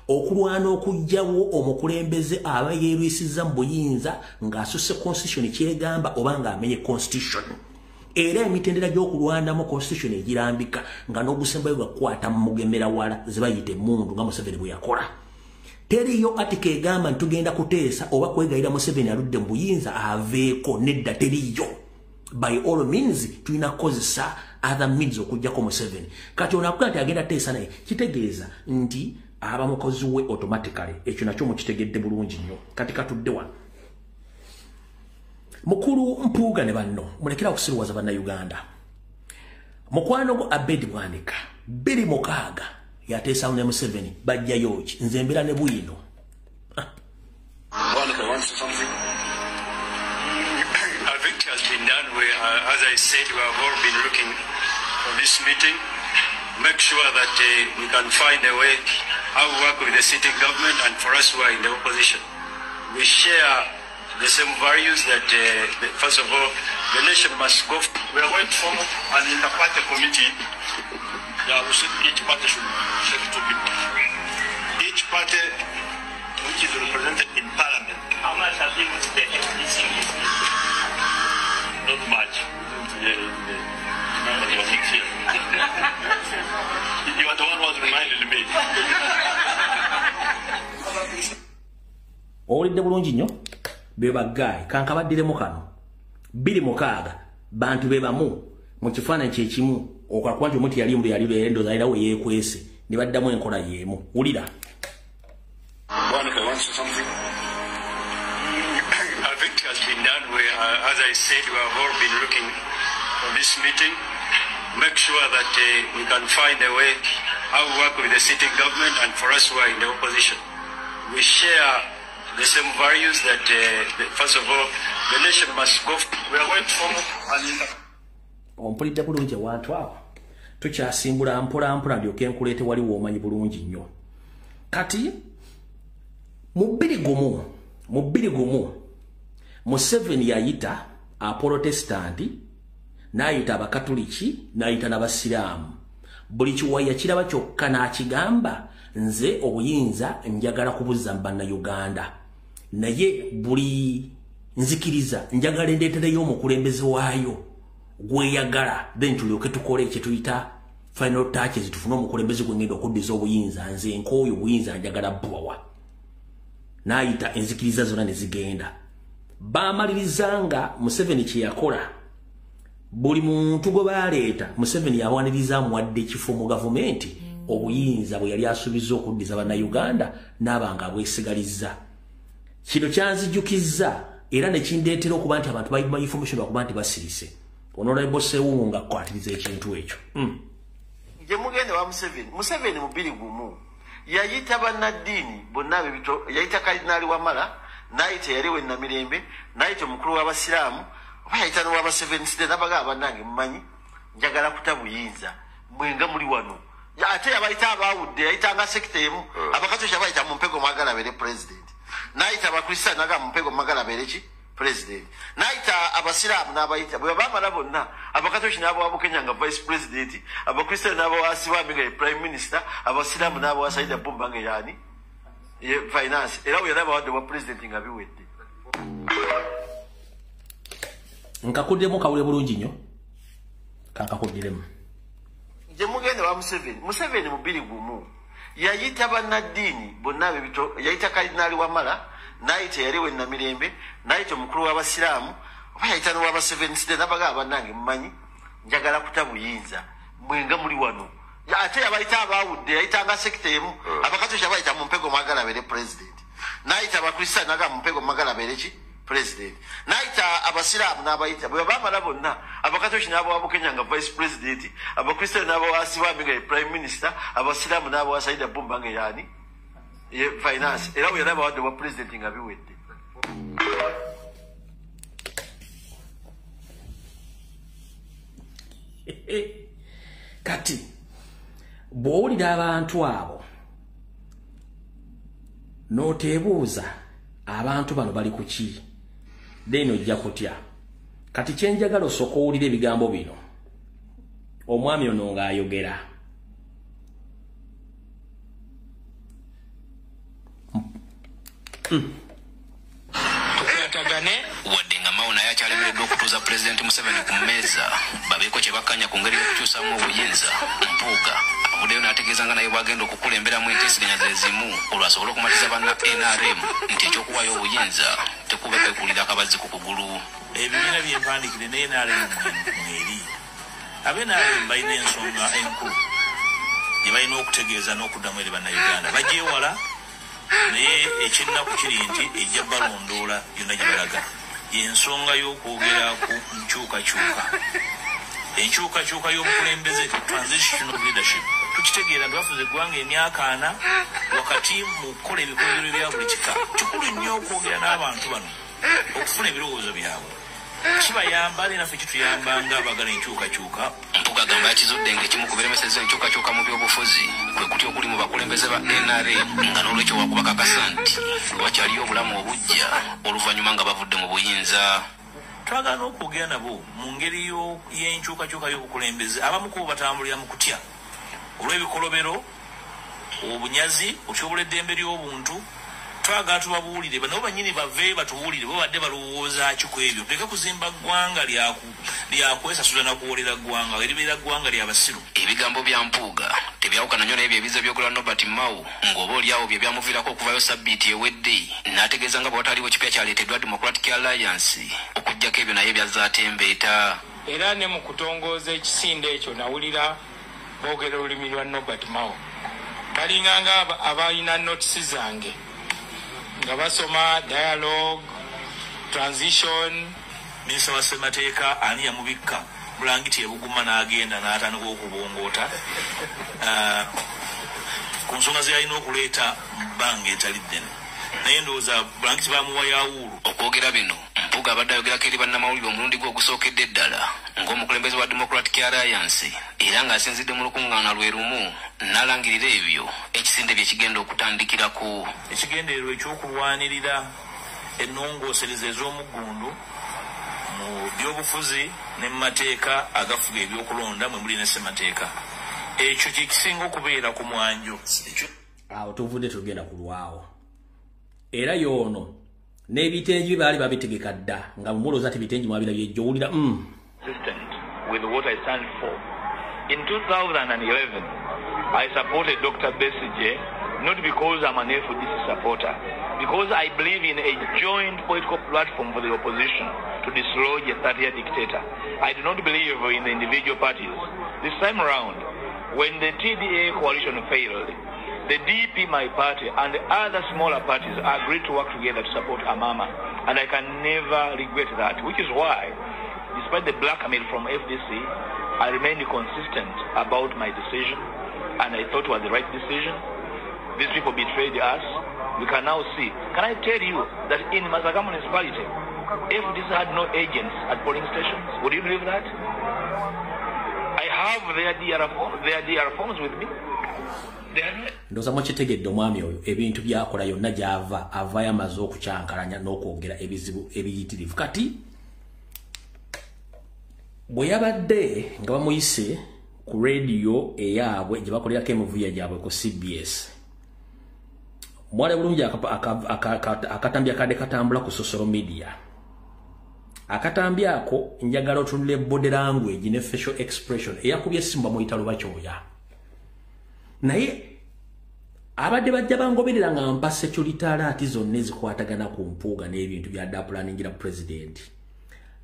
okulwana okujjawo omukulembeze aba yeerwisizza mu buyinza ng'asusse constitution kyegamba oba ng'amenye constitution. era emitendera gy'okulwandamu constitution egirambika nga n'obusembayo bwakwata mu mugemera wala zibayite mundu nga Museveni bwe yakola. Teriyo atika egamba ntugenda kuteesa oba kwegayira Museveni aludde mu buyinza aveeko, nedda teriyo. By all means tulina kukozesa other means okujjako Museveni. Kati onakuga nti agenda teesa naye kitegeeza nti aba mukozi we automatically. Ekyo nakyo mukitegedde bulungi nnyo. Kati katudde wano. Mukulu Mpuuga ne banno mulekera okusiruwaza bannayuganda. Mukwano gwo Abedi Bwanika 26 yateesa ne Museveni bajjayo ki nze mbera ne bwino. Bwanika wants something. I think it has been done where, as I said, we have all been looking for this meeting. Make sure that we can find a way how we work with the sitting government and for us who are in the opposition. We share the same values that, first of all, the nation must go. We are going to form an inter-party committee. Yeah, we said each party should select 2 people. Each party which is represented in parliament. How much have you put the FDC business? Not much. Yeah. You are the one who was reminded me. Owulidde bulungi nnyo beba guy kankabaddiremu kano 26 bantu bebamu mu kifaananyi kyekimu okakuba nti omuntu yali mbu yali endooza alirawo yeekwese ne baddamu enkola yeemu. Wulira. Bwanika wants something. I think it has been done where, as I said, we have all been looking for this meeting. Make sure that we can find a way how we work with the sitting government and for us who are in the opposition. We share the same values that, first of all, the nation must go. We are going to form an Ompulidde bulungi abantu abo. Tukyasimbula mpola ndyoke nkuleete waliwo omanyi bulungi nnyo. Kati mu 20 Museveni yayita Abaprotestanti n'ayita Abakatoliki n'ayita n'Abasiraamu. Buli kiwaya kiraba kyokka n'akigamba nze obuyinza njagala kubuza bannayuganda. Naye buli nzikiriza njagala endeetereyo omukulembeze waayo gweyagala then tulyoke tukole kye tuyita final touches tufune omukulembeze gwengenda okuddiza obuyinza nze nkooyo obuyinza njagala bwawa. N'ayita enzikiriza zonna ne zigenda. Baamalirizanga Museveni kye yakola. Buli muntu gwe baaleeta Museveni yawaniriza amuwadde ekifo mu gavumenti obuyinza bwe yali asuubiza okuddiza bannayuganda n'abanga abwesigalizza. Kino kyanzijjukizza era ne kindeetera okuba nti abantu bayiba information okuba nti basirise. Honorable Sewunga akwatiriza ekintu ekyo. Gye mugende wa Museveni mu 20 yayita bannaddiini bonna yayita Kardinali Wamala n'ayita yali we Namirembe n'ayita omukulu w'Abasiraamu oba yayita n'ow'Abaseventh n'abagamba bannange mumanyi njagala kutabuyinza mwenga muli wano. Ate yabayita abaawudde yayitanga sekita emu Abakatoliki abayita mu mpego mwagala abeere president. N'ayita Abakristaayo n'agamba mu mpego mwagala abeere ki president. N'ayita Abasiraamu n'abayita bwe baamala bonna Abakatoliki n'abawa Bukenya nga vice president, Abakristaayo n'abawa Siwambi nga prime minister, Abasiraamu n'abawa Saida Bumba nga yani finance. Era we yali abawadde bwa president nga biwedde. Nkakuddemu kawule bulungi nnyo. Kankakuddiremu. Gye mugende wa Museveni mu 20 yayita bannaddiini bonna yayita Kardinali Wamala n'ayita yali we Namirembe n'ayita omukulu w'Abasiraamu oba yayita n'ow'Abaseventh n'abagamba bannange mumanyi njagala kutabuyinza mwenga muli wano. Ate yabayita abaawudde yayitanga sekita emu Abakatoliki abayita mu mpego mwagala abeere president. N'ayita Abakristaayo n'agamba mu mpego mwagala abeere ki president. N'ayita Abasiraamu n'abayita bwe baamala bonna Abakatoliki n'abawa Bukenya nga vice president, Abakristaayo n'abawa Siwambi nga prime minister, Abasiraamu n'abawa Saida Bumba nga yani finance. Era we yali abawadde bwa president nga biwedde. Kati bw'owulira abantu abo n'oteebuuza abantu bano bali ku ki then ojja kutya. Kati kyenjagala osooka owulira ebigambo bino omwami ono ng'ayogera. Tukwatagane wadde nga Mao naye akyalemereddwa okutuusa okutuuza Pulezidenti Museveni ku mmeeza babeeko kye bakkanya ku ngeri y'okukyusamu obuyinza. Mpuuga avuddeyo n'ategeeza nga naye bw'agenda okukulemberamu enteeseganya ze zimu olwasobola okumatiza banna NRM nti ekyokuwaayo obuyinza tekuba kwekulira akabazzi ku kugulu. Ebibiina by'empandikire ne NRM mweri. Ab'NRM balina ensonga enkulu gye balina okutegeeza n'okuddamu eri bannayuganda. Bagyewala naye eky'ennaku kiri nti ejja balondoola yonna gye balaga. Ensonga y'okwogera ku nkyukakyuka. Enkyukakyuka y'obukulembeze, transitional leadership. Tukitegeera nti bafuze eggwanga emyaka 4 wakati mu kukola ebikolwa bya buli kika. Kikulu nnyo okwogera n'abantu bano okufuna ebirowoozo byabwe. Kibayamba era naffe kituyamba nga abagala enkyukakyuka. Mpuuga agamba yakizudde ng'ekimu ku biremeseza enkyukakyuka mu byobufuzi kwe kuti okuli mu bakulembeze ba NRM nga n'olwekyo wakubakakasa nti wakyaliyo obulamu obujja oluvannyuma nga bavudde mu buyinza. Twagala n'okwogera nabo mu ngeri y'enkyukakyuka y'obukulembeze. Abamu ku bo batambulira mu kutya olw'ebikolobero, obunyazi, otyobula eddembe ly'obuntu. Twagala tubabuulire nabo bannyini bave batubuulire bo badde balowooza ki ku ebyo. Tuleke kuzimba ggwanga lyakwesasuza na kuwolera ggwanga eribeera ggwanga ly'abasiru. Ebigambo bya Mpuuga tebyawukana nnyo n'ebyo ebiza byogera Norbert Mao ng'oba oliawo bye byamuviirako okuvayo sabbiiti ewedde n'ategeeza nga bw'ataliwo kipya kyaleeteddwa Democratic Alliance okuggyako ebyo naye byazaatembeeta. Era ne mu kutongooza ekisinde ekyo nawulira boogera olulimi lwa Norbert Mao balinganga abalina notisi zange nga basoma dialogue, transition. Minisita wa Ssemateeka ani yamubikka bulangiti ebuguma n'agenda n'atandika okubongoota ku nsonga ze yalina okuleeta mu bbanga etali ddene. Naye ndowooza bulangiti bamuwa yawuulu. Okwogera bino Mpuuga abadde ayogerako eri bannamawulire omulundi gwe ogusookedde ddala ng'omukulembeze wa Democratic Alliance era ng'asinzidde mu lukuŋŋaana lwe lumu n'alangirira ebyo ekisinde bye kigenda okutandikirako. Ekigendererwa ekyokulwanirira ennongoosereza ez'omuggundu mu byobufuzi ne mu mateeka agafuga ebyokulonda mwe muli ne ssemateeka. Ekyo kye kisinga okubeera ku mwanjo. Awo tuvudde tugenda kulwawo. Era y'ono n'ebitengi bye baali babitegeka dda nga mumulooza ati bitengi mwabirabye ejjowulira consistent with what I stand for. In 2011, I supported Dr. Besigye not because I'm an FDC supporter, because I believe in a joint political platform for the opposition to dislodge a 30-year dictator. I do not believe in the individual parties. This time around, when the TDA coalition failed, the DP, my party, and the other smaller parties agreed to work together to support Amama. And I can never regret that, which is why, despite the blackmail from FDC, I remained consistent about my decision, and I thought it was the right decision. These people betrayed us. We can now see. Can I tell you that in Masaka municipality, FDC had no agents at polling stations? Would you believe that? I have their DR forms with me. Ndoza mwakitegedde omwami oyo ebintu byakola yonna gy'ava avayo amaze okukyankalanya n'okwogera ebizibu ebiyitirivu. Kati bwe yabadde nga bamuyise ku radio eyaabwe gye bakolerako emivuyo gyabwe ku CBS, mwale bulungi akatambi akadde katambula ku social media. Akatambi ako njagala otunule body language ne facial expression eyakubye simba muyita lubakyoya. Naye abadde bajja bangoberera nga mpa security alert zonna ezikwatagana ku Mpuuga n'ebintu bya planingira president.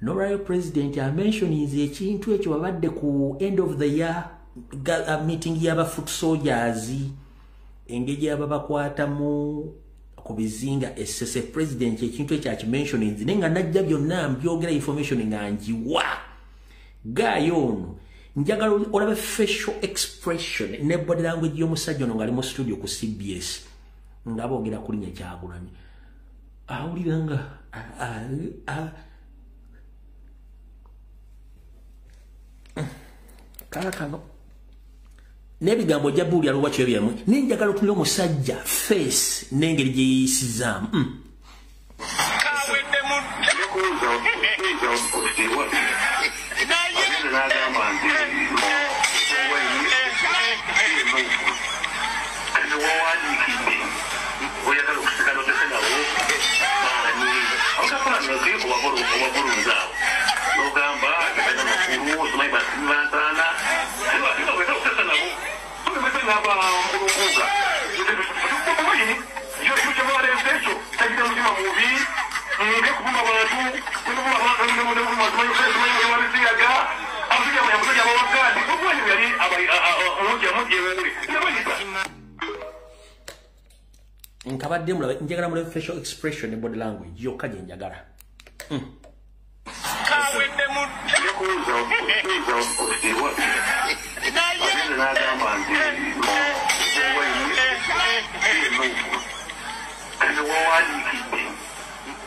N'olwayo president amentioninze ekintu ekyo babadde ku end of the year meeting y'aba foot soldiers engeri ababakwatamu ku bizinga essese president ekintu ekyo akimentioninze nenga najja byonna mbyogera information nga njiwa gayo ono. Njagala olabe facial expression ne body language y'omusajja ono nga ali mu studio ku CBS nga boogera kulinya Kyagulanyi awulira nga kano n'ebigambo ojja buulya lwakyo byamwe nenjagala otunule omusajja face n'engeri gye yeeyisizaamu abadde mulaba njagala mu facial expression and body language yokka gye njagala kawedde mu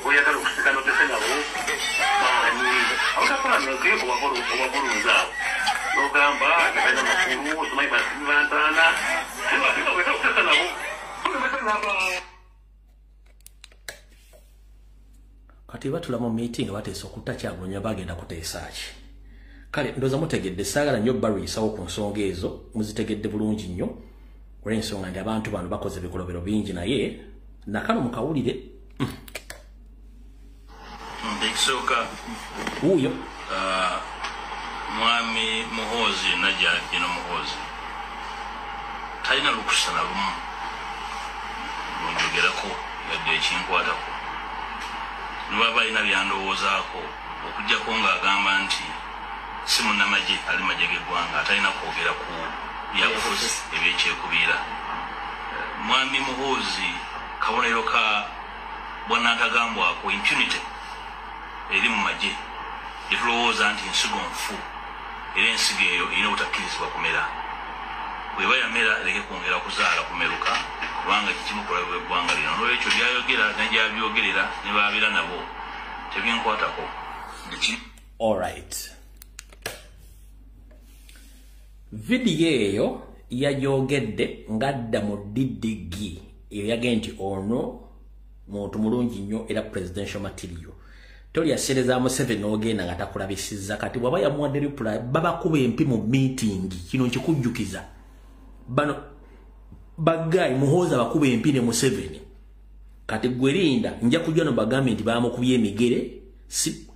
oyagala okusikana otesenabo abakakula nokeko obabulunzaawo nogamba abaina makulu osumayi bantaana okutesenabo kati batula mu meeting bateesa okutakyagulanya bagenda kuteesa ki kale ndoza mutegedde saagala nnyo barwiisawo ku nsonga ezo muzitegedde bulungi nnyo olw'ensonga nti abantu bano bakoze ebikolobero bingi naye nakano mukawulire ekisooka wuuyo mwami muhoozi najjino muhoozi talina lukusa na lumu lunjogerako yadde ekinkwatako nibaba alina byandowoozaako okugjako ng'agamba nti si munnamagye ali magye g'eggwanga atalina kwogera ku byabufuzi ebyekyekubiira mwami muhoozi kabonero ka bwanantagambwako impunity eri mu magye gyetulowooza nti nsigo nfu era ensigo eyo erina obutakkirizibwa kumera bweba yamera ereke kwongera kuzaala kumeruka kubanga kikimukola bweggwanga lino nolwekyo byayogera nagyabyogerera ne baabira nabo tebyenkwatako alright vidiyo eyo yayogedde ngadda mu DDG eyo yagee nti ono muntu mulungi nnyo era presidential material tolyasereza Museveni ogenda nga takulabisizza kati bwaba yamuwadde reply babakuba empi mu meeting kino nkikujjukiza bano bagayi muhooza bakuba empi ne Museveni kati gwerinda nja kujja no bagambe nti bamukubye emigere si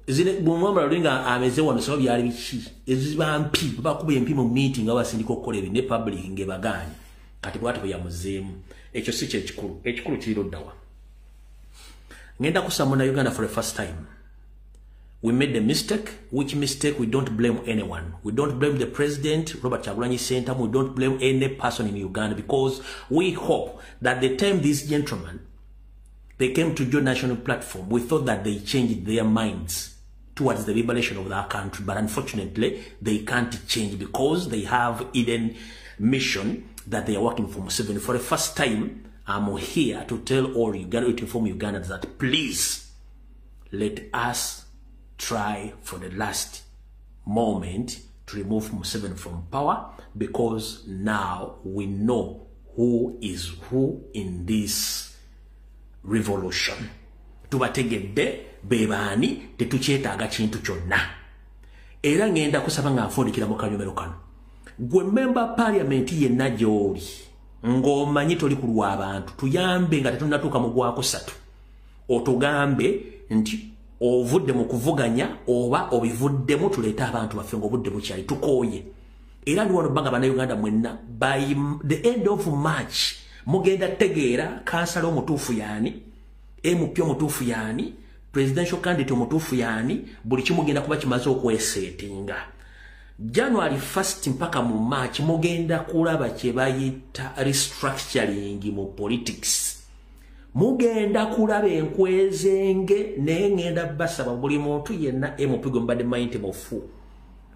zile bumwamba linga ameze wano so byali biki eziba mpi bakuba empi mu meeting abasindika okukola ebi ne public ngebaganye kati bwatu yamuzeemu ekyo si ekikulu kiroddawa ngenda kusamuna Uganda for the first time. We made a mistake, which mistake we don't blame anyone. We don't blame the president, Robert Kyagulanyi Ssentamu. We don't blame any person in Uganda because we hope that the time these gentlemen, they came to join national platform, we thought that they changed their minds towards the liberation of our country. But unfortunately, they can't change because they have hidden mission that they are working for Museveni. For the first time, I'm here to tell all Uganda, to inform Ugandans that please let us try for the last moment to remove Museveni from power because now we know who is who in this revolution. Tubategedde bebaani tetukyetaaga kintu kyonna. Era ngenda kusaba nga nfundikira mu kanyomero kano. Gwe member parliament yenna gy'oli ng'omanyi toli kulwa abantu tuyambe nga tetunnatuuka mu gwakusatu otugambe nti ovudde mu kuvuganya oba obivuddemu tuleeta abantu baffe ng'obudde bukyali tukooye era ndi wano bbanga bannayuganda mwenna by the end of March mugenda tegeera kansala omutuufu yaani MP omutuufu yaani presidential candidate omutuufu yaani buli kimugenda kuba kimaze okweseetinga January 1st mpaka mu March mugenda kulaba kye bayita restructuring mu politics. Mugenda kulaba enkwezenge n'engenda basaba buli muntu yenna emupigo mbadde mayinte mufu.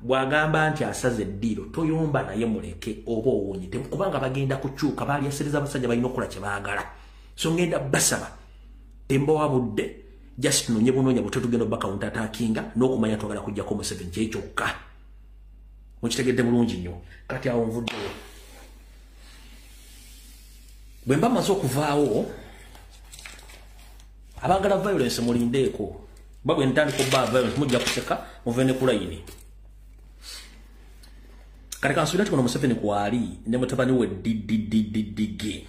Bwagamba nti asaze eddiro toyomba naye muleke oba owonyite kubanga bagenda kukyuka baali asereza abasajja balina okukola kye baagala. So ngenda basaba tembo wabudde just nonye bunoonya buto tugenda baka untatakinga n'okumanya twagala kujjako Museveni kyekyoka. Mukitegedde bulungi nnyo kati awo nvuddewo bwe mba maze okuvaawo abagala violence mulindeeko babwe ntandika obba violence mujja kuseka muvene ku layini kati kansubira ti kono Museveni kwali ne mutabani we DDG.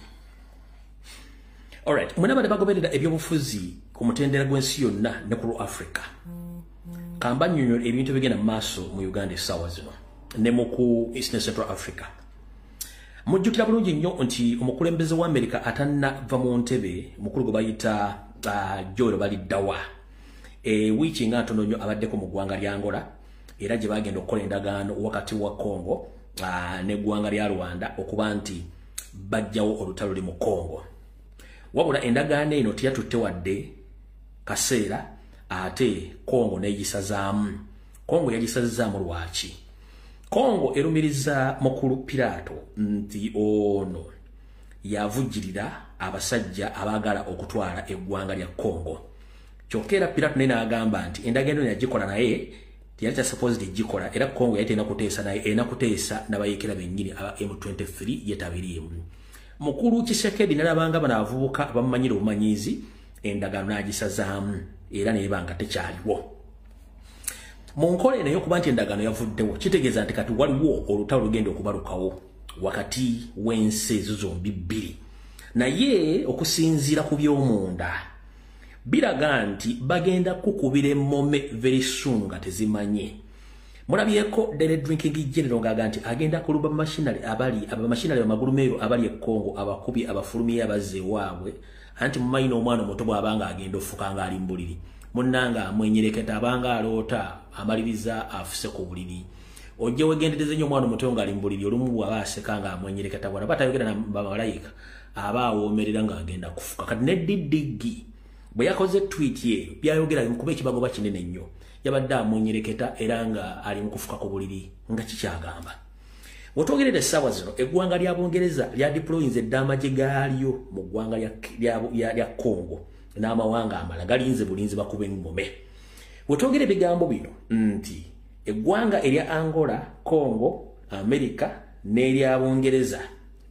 Alright, mwena bade bagoberera ebyobufuzi ku mutendera gw'ensi yonna ne ku Africa kamba nnyonnyola ebintu bigenda mu maaso mu Uganda essaawa zino ne muku Eastern Central Africa. Mujjukira bulungi nnyo nti omukulembeze wa America atanna va mu ntebe mukulu gwe bayita Joe Baliddawa wiiki nga ntono nnyo abaddeko mu ggwanga lya Angola era gye bagenda okukola endagaano wakati wa Congo n'eggwanga lya Rwanda okuba nti bajjawo olutalo luli mu Congo. wabula endagaano eno teyatutte wadde kaseera ate Congo negisazaamu. Congo yagisazaamu lwaki? Congo erumiriza mukulu Pirato nti ono yavujjirira abasajja abagala okutwala eggwanga lya Congo. Kyokera Pirato nena agamba nti endagaano yagikola naye tiyali supposed gikola era Congo yatena kuteesa naye enakuteesa nabayekera bennyini aba M23 yetabirimu. Mukulu Tshisekedi nalabanga bana avubuka bamanyira obumanyizi endagaano nagisazaamu era nebanga tekyaliwo. Mu nkola eno y'okuba nti endagaano yavuddewo kitegeeza nti kati waliwo olutalo lugenda okubalukawo wakati w'ensi ezo zombi bbiri. Naye okusinziira ku by'omunda biraga nti bagenda kukubira emmome very soon nga tezimanye. Mulabyeko Daily Drinking General ng'aga nti agenda kuluba abamashinali amagulumeero abali e Congo abakubi abafulumye abazze waabwe anti mumayina omwana omuto bw'abanga agenda ofuka nga ali mu buliri. Munnanga amwenyereketa abanga aloota amaliriza afuse ku buliri. Ojje wegendereze nnyo omwana omuto nga ali mu buliri olumu bw'aba aseka nga amwenyereketa bwana batayogera na bamalayika aba awoomerera ng'agenda kufuka. Kati ne Didigi bwe yakoze tweet ye byayogera kuba ekibagoba kinene nnyo. Yabadde amwenyereketa era nga ali mu kufuka ku buliri nga kikyagamba. Wotwogerera essaawa zino eggwanga lya Bungereza lya deployinze eddamagye gaalyo mu ggwanga lya Congo n'amawanga amala galinze bulinzi bakuba engome. Wotwogera ebigambo bino nti eggwanga erya Angola, Congo, America n'erya Bungereza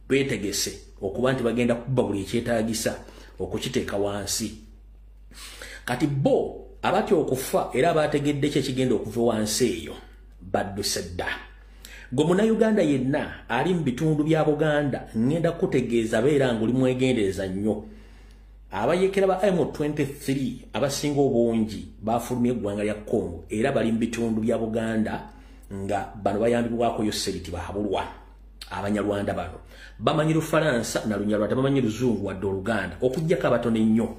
beetegese okuba nti bagenda kubba buli ekyetaagisa okukiteeka wansi. Kati bo abatya okufa era abategedde kyekigenda okuva wansi eyo badduse dda. Gwe Munnayuganda yenna ali mu bitundu bya Buganda ngenda kutegeeza beera ng'oli mwegendereza nnyo. Abayekera ba M23 abasinga obungi bafulumya eggwanga lya Congo era bali mu bitundu bya Buganda nga bano bayambibwako Yoseliti bahabulwa. Abanyarwanda bano bamanyi Lufalansa na Lunyarwanda bamanyi Luzungu wadde Oluganda okuggyako abatono ennyo.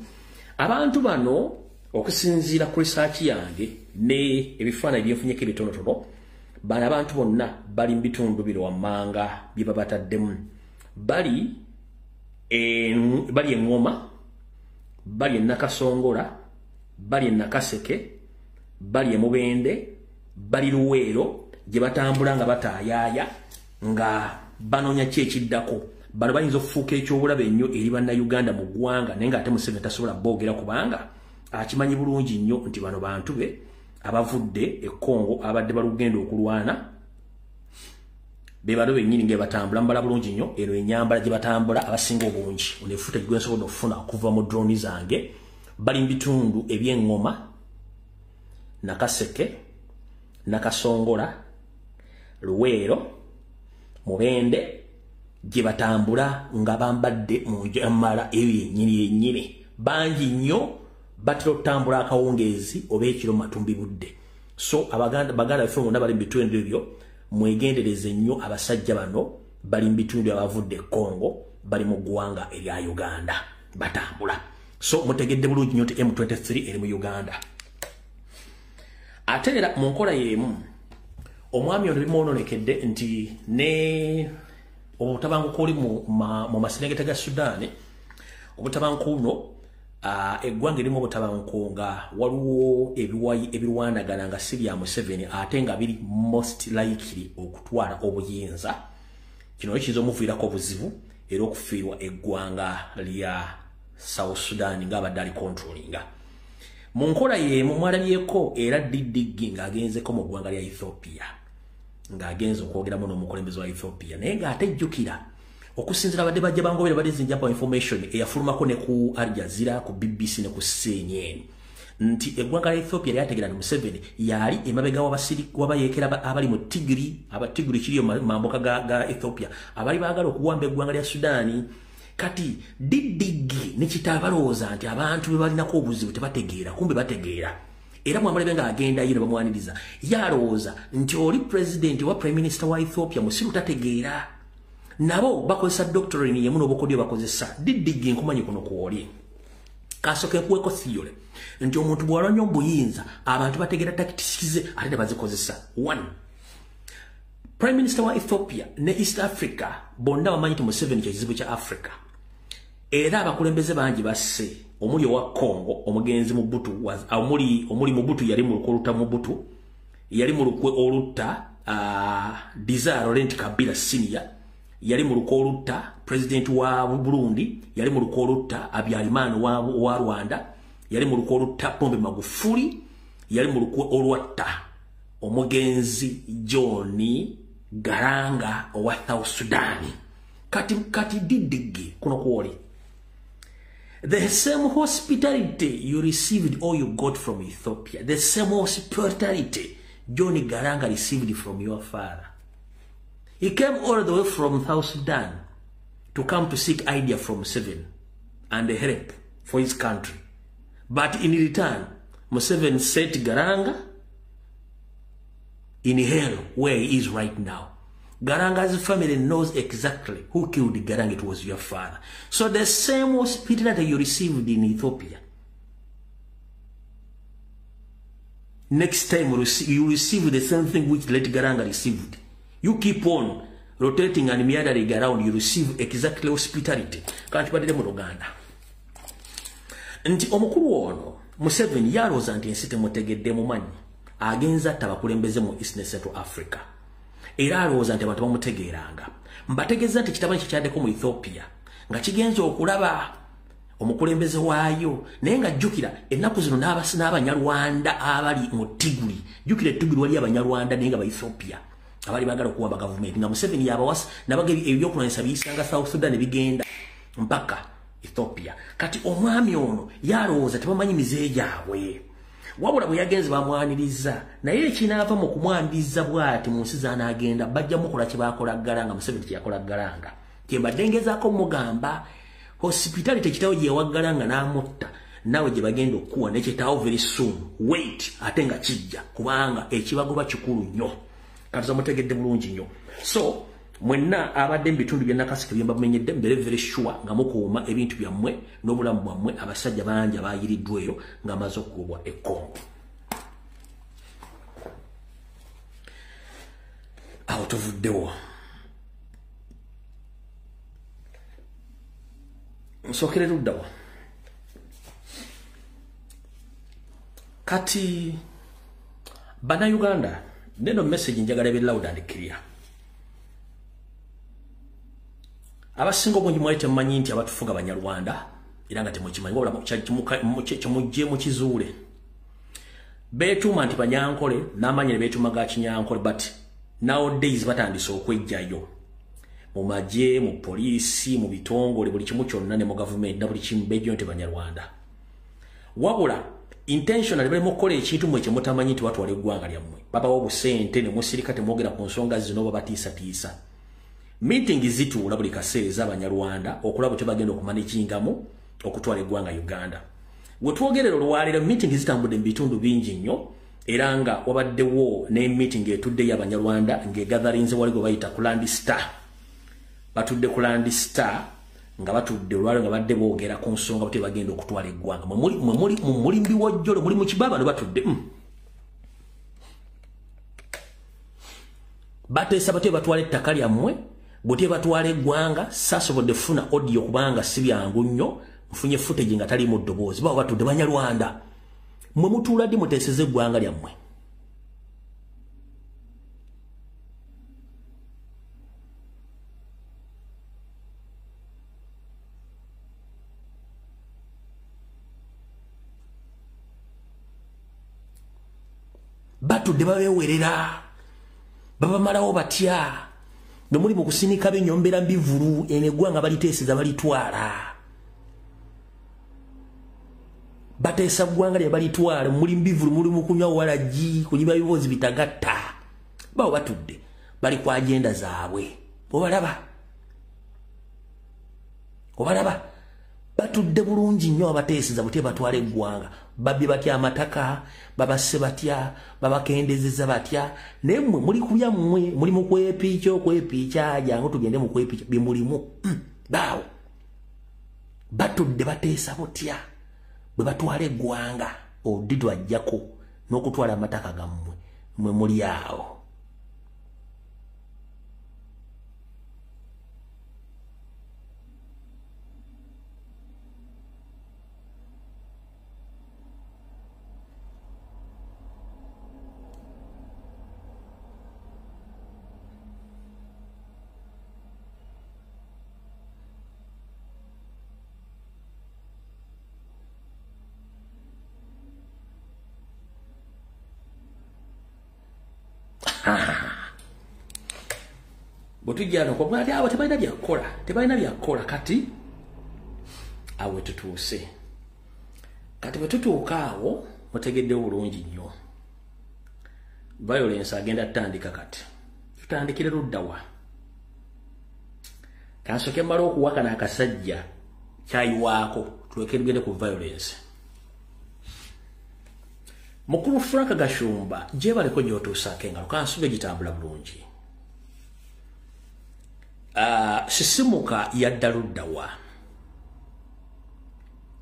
Abantu bano okusinziira ku research yange ne ebifaananyi byenfunyeko ebitonotono bano abantu bonna bali mu bitundu bino wammanga bye babataddemu. Bali Engoma, bali Nakasongola, bali Nakaseke, bali Mubende, bali Luweero gye batambula nga bataayaaya nga banoonya ki ekiddako. Bano bayinza okufuuka ekyobulabe ennyo eri bannayuganda mu ggwanga naye ng'ate Museveni tasobola boogera kubanga akimanyi bulungi nnyo nti bano bantu be abavudde e Congo abadde balugenda okulwana be balo bennyini nga batambula mbala bulungi nnyo eno ennyambala gye batambula abasinga obungi onefuta gwe nsobola okufuna okuva mu drone zange bali mu bitundu eby'Engoma, Nakaseke, Nakasongola, Luweero, Mubende gye batambula nga bambadde mu njamala ebyennyini bangi nnyo batera okutambula akawungeezi oba ekiro matumbi budde. So baganda baffe bonna bali mu bitundu ebyo mwegendereze nnyo abasajja bano bali mu bitundu abavudde Congo bali mu ggwanga erya Uganda batambula. So mutegedde bulungi nnyo nti M23 eri mu Uganda. Ate era mu nkola y'emu omwami ono bimwononekedde nti ne obutabanguko oli mu maserengeta ga Sudan obutabanguko buno eggwanga erimu obutabanguko nga waliwo ebiwayi ebirwanagana nga si bya Museveni ate nga biri most likely okutwala obuyinza. Kino kiyinza omuviirako obuzibu era okufiirwa eggwanga lya South Sudan ng'abadde ali controllinga. Mu nkola y'emu mwalabyeko era Didigi ng'agenzeko mu ggwanga lya Ethiopia ng'agenza okwogeramu n'omukulembeze wa Ethiopia naye ng'ate jjukira okusinzira badde bajja bangobera badde zinjapa information eyafulumako ne ku Al Jazeera ku BBC ne ku CNN nti eggwanga lya Ethiopia lyategeera nti Museveni yali emabega w'abayeekera abali mu Tigiri abatigiri kiriyo mamboka ga Ethiopia abali baagala okuwamba eggwanga lya Sudan. Kati Didigi ne kitabalooza nti abantu be balinako obuzibu tebategeera kumbe bategeera era mwamalabe nga agenda yino bamwaniriza yalowooza nti oli president wa prime minister wa Ethiopia musiru tategeera nabo bakozesa doctrine yemu n'obukodyo bakozesa. Didigi nkumanyi kuno kuwoli kasoke kuweko theory nti omuntu bw'alwanya obuyinza abantu bategeera tactics ze ate bazikozesa. 1 Prime Minister wa Ethiopia ne East Africa bonna bamanyi nti Museveni kyekizibu kya Africa era abakulembeze bangi basse omuli wa Congo omugenzi Mobutu omuli Mobutu yali mu lukoluta Mobutu yali mu lukwe olutta Desire Laurent Kabila Senior yali mu lukoluta president wa Burundi yali mu lukoluta Habyarimana wa Rwanda yali mu lukoluta Pombe Magufuli yali mu lukwe olwatta omugenzi John Garanga wa South Sudan kati didigi kuno kwoli. The same hospitality you received or you got from Ethiopia, the same hospitality John Garanga received from your father. He came all the way from South Sudan to come to seek idea from Museveni and help for his country. But in return, Museveni set Garanga in hell where he is right now. Garanga's family knows exactly who killed Garanga. It was your father. So the same hospitality you received in Ethiopia, next time you receive the same thing which Late Garanga received. You keep on rotating and meandering around, you receive exactly hospitality. Kanti badde mu Luganda. Nti omukulu ono Museveni yalooza nti ensi temutegedde mumanyi agenza tabakulembeze mu East and Central Africa. Era alowooza nti abantu bamutegeeranga. Mbategeeza nti kitabani kikyaddeko mu Ethiopia nga kigenza okulaba omukulembeze waayo naye nga jjukira ennaku zino n'abanyarwanda abali mu Tiguli. Jjukira Tiguli wali abanyarwanda naye nga ba Ethiopia abali baagala okuwamba gavumenti nga Museveni yabawasa nabaga ebyokulwanyisa biyisanga South Sudan bigenda mpaka Ethiopia. Kati omwami ono yalowooza tebamanyi mize gyabwe. Wabula bwe yagenze bamwaniriza naye ekinaava mu kumwaniriza bw'ati mu nsi z'anaagenda bajja mukola kye baakola Garanga. Museveni kye yakola Garanga kyembadde ngezaako mugamba hospitality kitaawo gye yawa Garanga n'amutta naawe gye bagenda okuwa nekyetaawo very soon wait ate nga kijja kubanga ekibagoba kikulu nnyo katuza mutegedde bulungi nnyo. So mwenna abadde mu bitundu bya Nakaseke bye mbamumenyedde mbere very sure nga mukuuma ebintu byammwe n'obulamu bwammwe. Abasajja bangi abayiriddwa eyo nga amaze okugobwa e Congo. Awo tuvuddewo. Nsokere luddawa. Kati Bannayuganda neno message njagala ebe loud and clear. Abasinga obungi mwali temumanyi nti abatufuga Banyarwanda era nga temukimanyi wabula kyemujje mu kizuule. Beetuma nti Banyankole n'amanyire beetuma ga Kinyankole but nowadays batandise okwejjayo mu magye mu poliisi mu bitongole buli kimu kyonna ne mu gavumenti na buli kimu bejjo nti Banyarwanda. Wabula intentionally bali mukola ekintu mwe kyemutamanyi nti watwala eggwanga lyammwe babawo obusente ne musirika temwogera ku nsonga zino babatiisatiisa. Meeting zituula buli kaseeza Abanyarwanda okulaba bwe bagenda okumanikingamu okutwala eggwanga Uganda. We twogerera olwaliro meeting zitambudde mu bitundu bingi nnyo era nga wabaddewo ne meeting etudde y'Abanyarwanda ng'egatherings wali gwe bayita ku Land Star. Batudde ku Land Star nga batudde olwaliro nga badde boogera ku nsonga bwe bagenda okutwala eggwanga. Mu mulimbi w'ojjolo muli mu kibaba ne batudde bateesa batye batwala ettaka lyammwe bwe batwala eggwanga. Saasobodde funa audio kubanga si byangu nnyo nfunye footage nga tali mu ddoboozi. Baba batudde Banyarwanda mwe mutuula ddi muteeseza eggwanga lyammwe. Batudde babeewerera babamalawo batya nga muli mu kusinika b'enyombera mbivulu eneggwanga baliteeseza balitwala. Bateesa ggwanga lye balitwala muli mbivulu muli mu kunywa walagi kunyiba biboozi bitagatta. Bawo batudde bali ku agenda zaabwe. Obalaba batudde bulungi nnyo abateeseza butye batwala eggwanga. Babbi batya amataka babasse batya babakendezeza batya naye mmwe muli kulya mmwe muli mu kwepiica jangu tugende mu kwepiica bye mulimu. Baawo batudde bateesa butya bwe batwala eggwanga oddi twajjako n'okutwala amataka gammwe mwe muli awo. Botujano kwa mwati awa tebaina byakola kati awe tutuuse kati bwetutuuka awo mutegedde bulungi nnyo violence agenda tutandika kati tutandikire luddawa kansoke mmala okuwakana akasajja kyayiwaako tulekere ku violence mukulu Frank Gashumba jebaleko gyotuusaako engalo kansube gitambula bulungi sisimuka yadda luddawa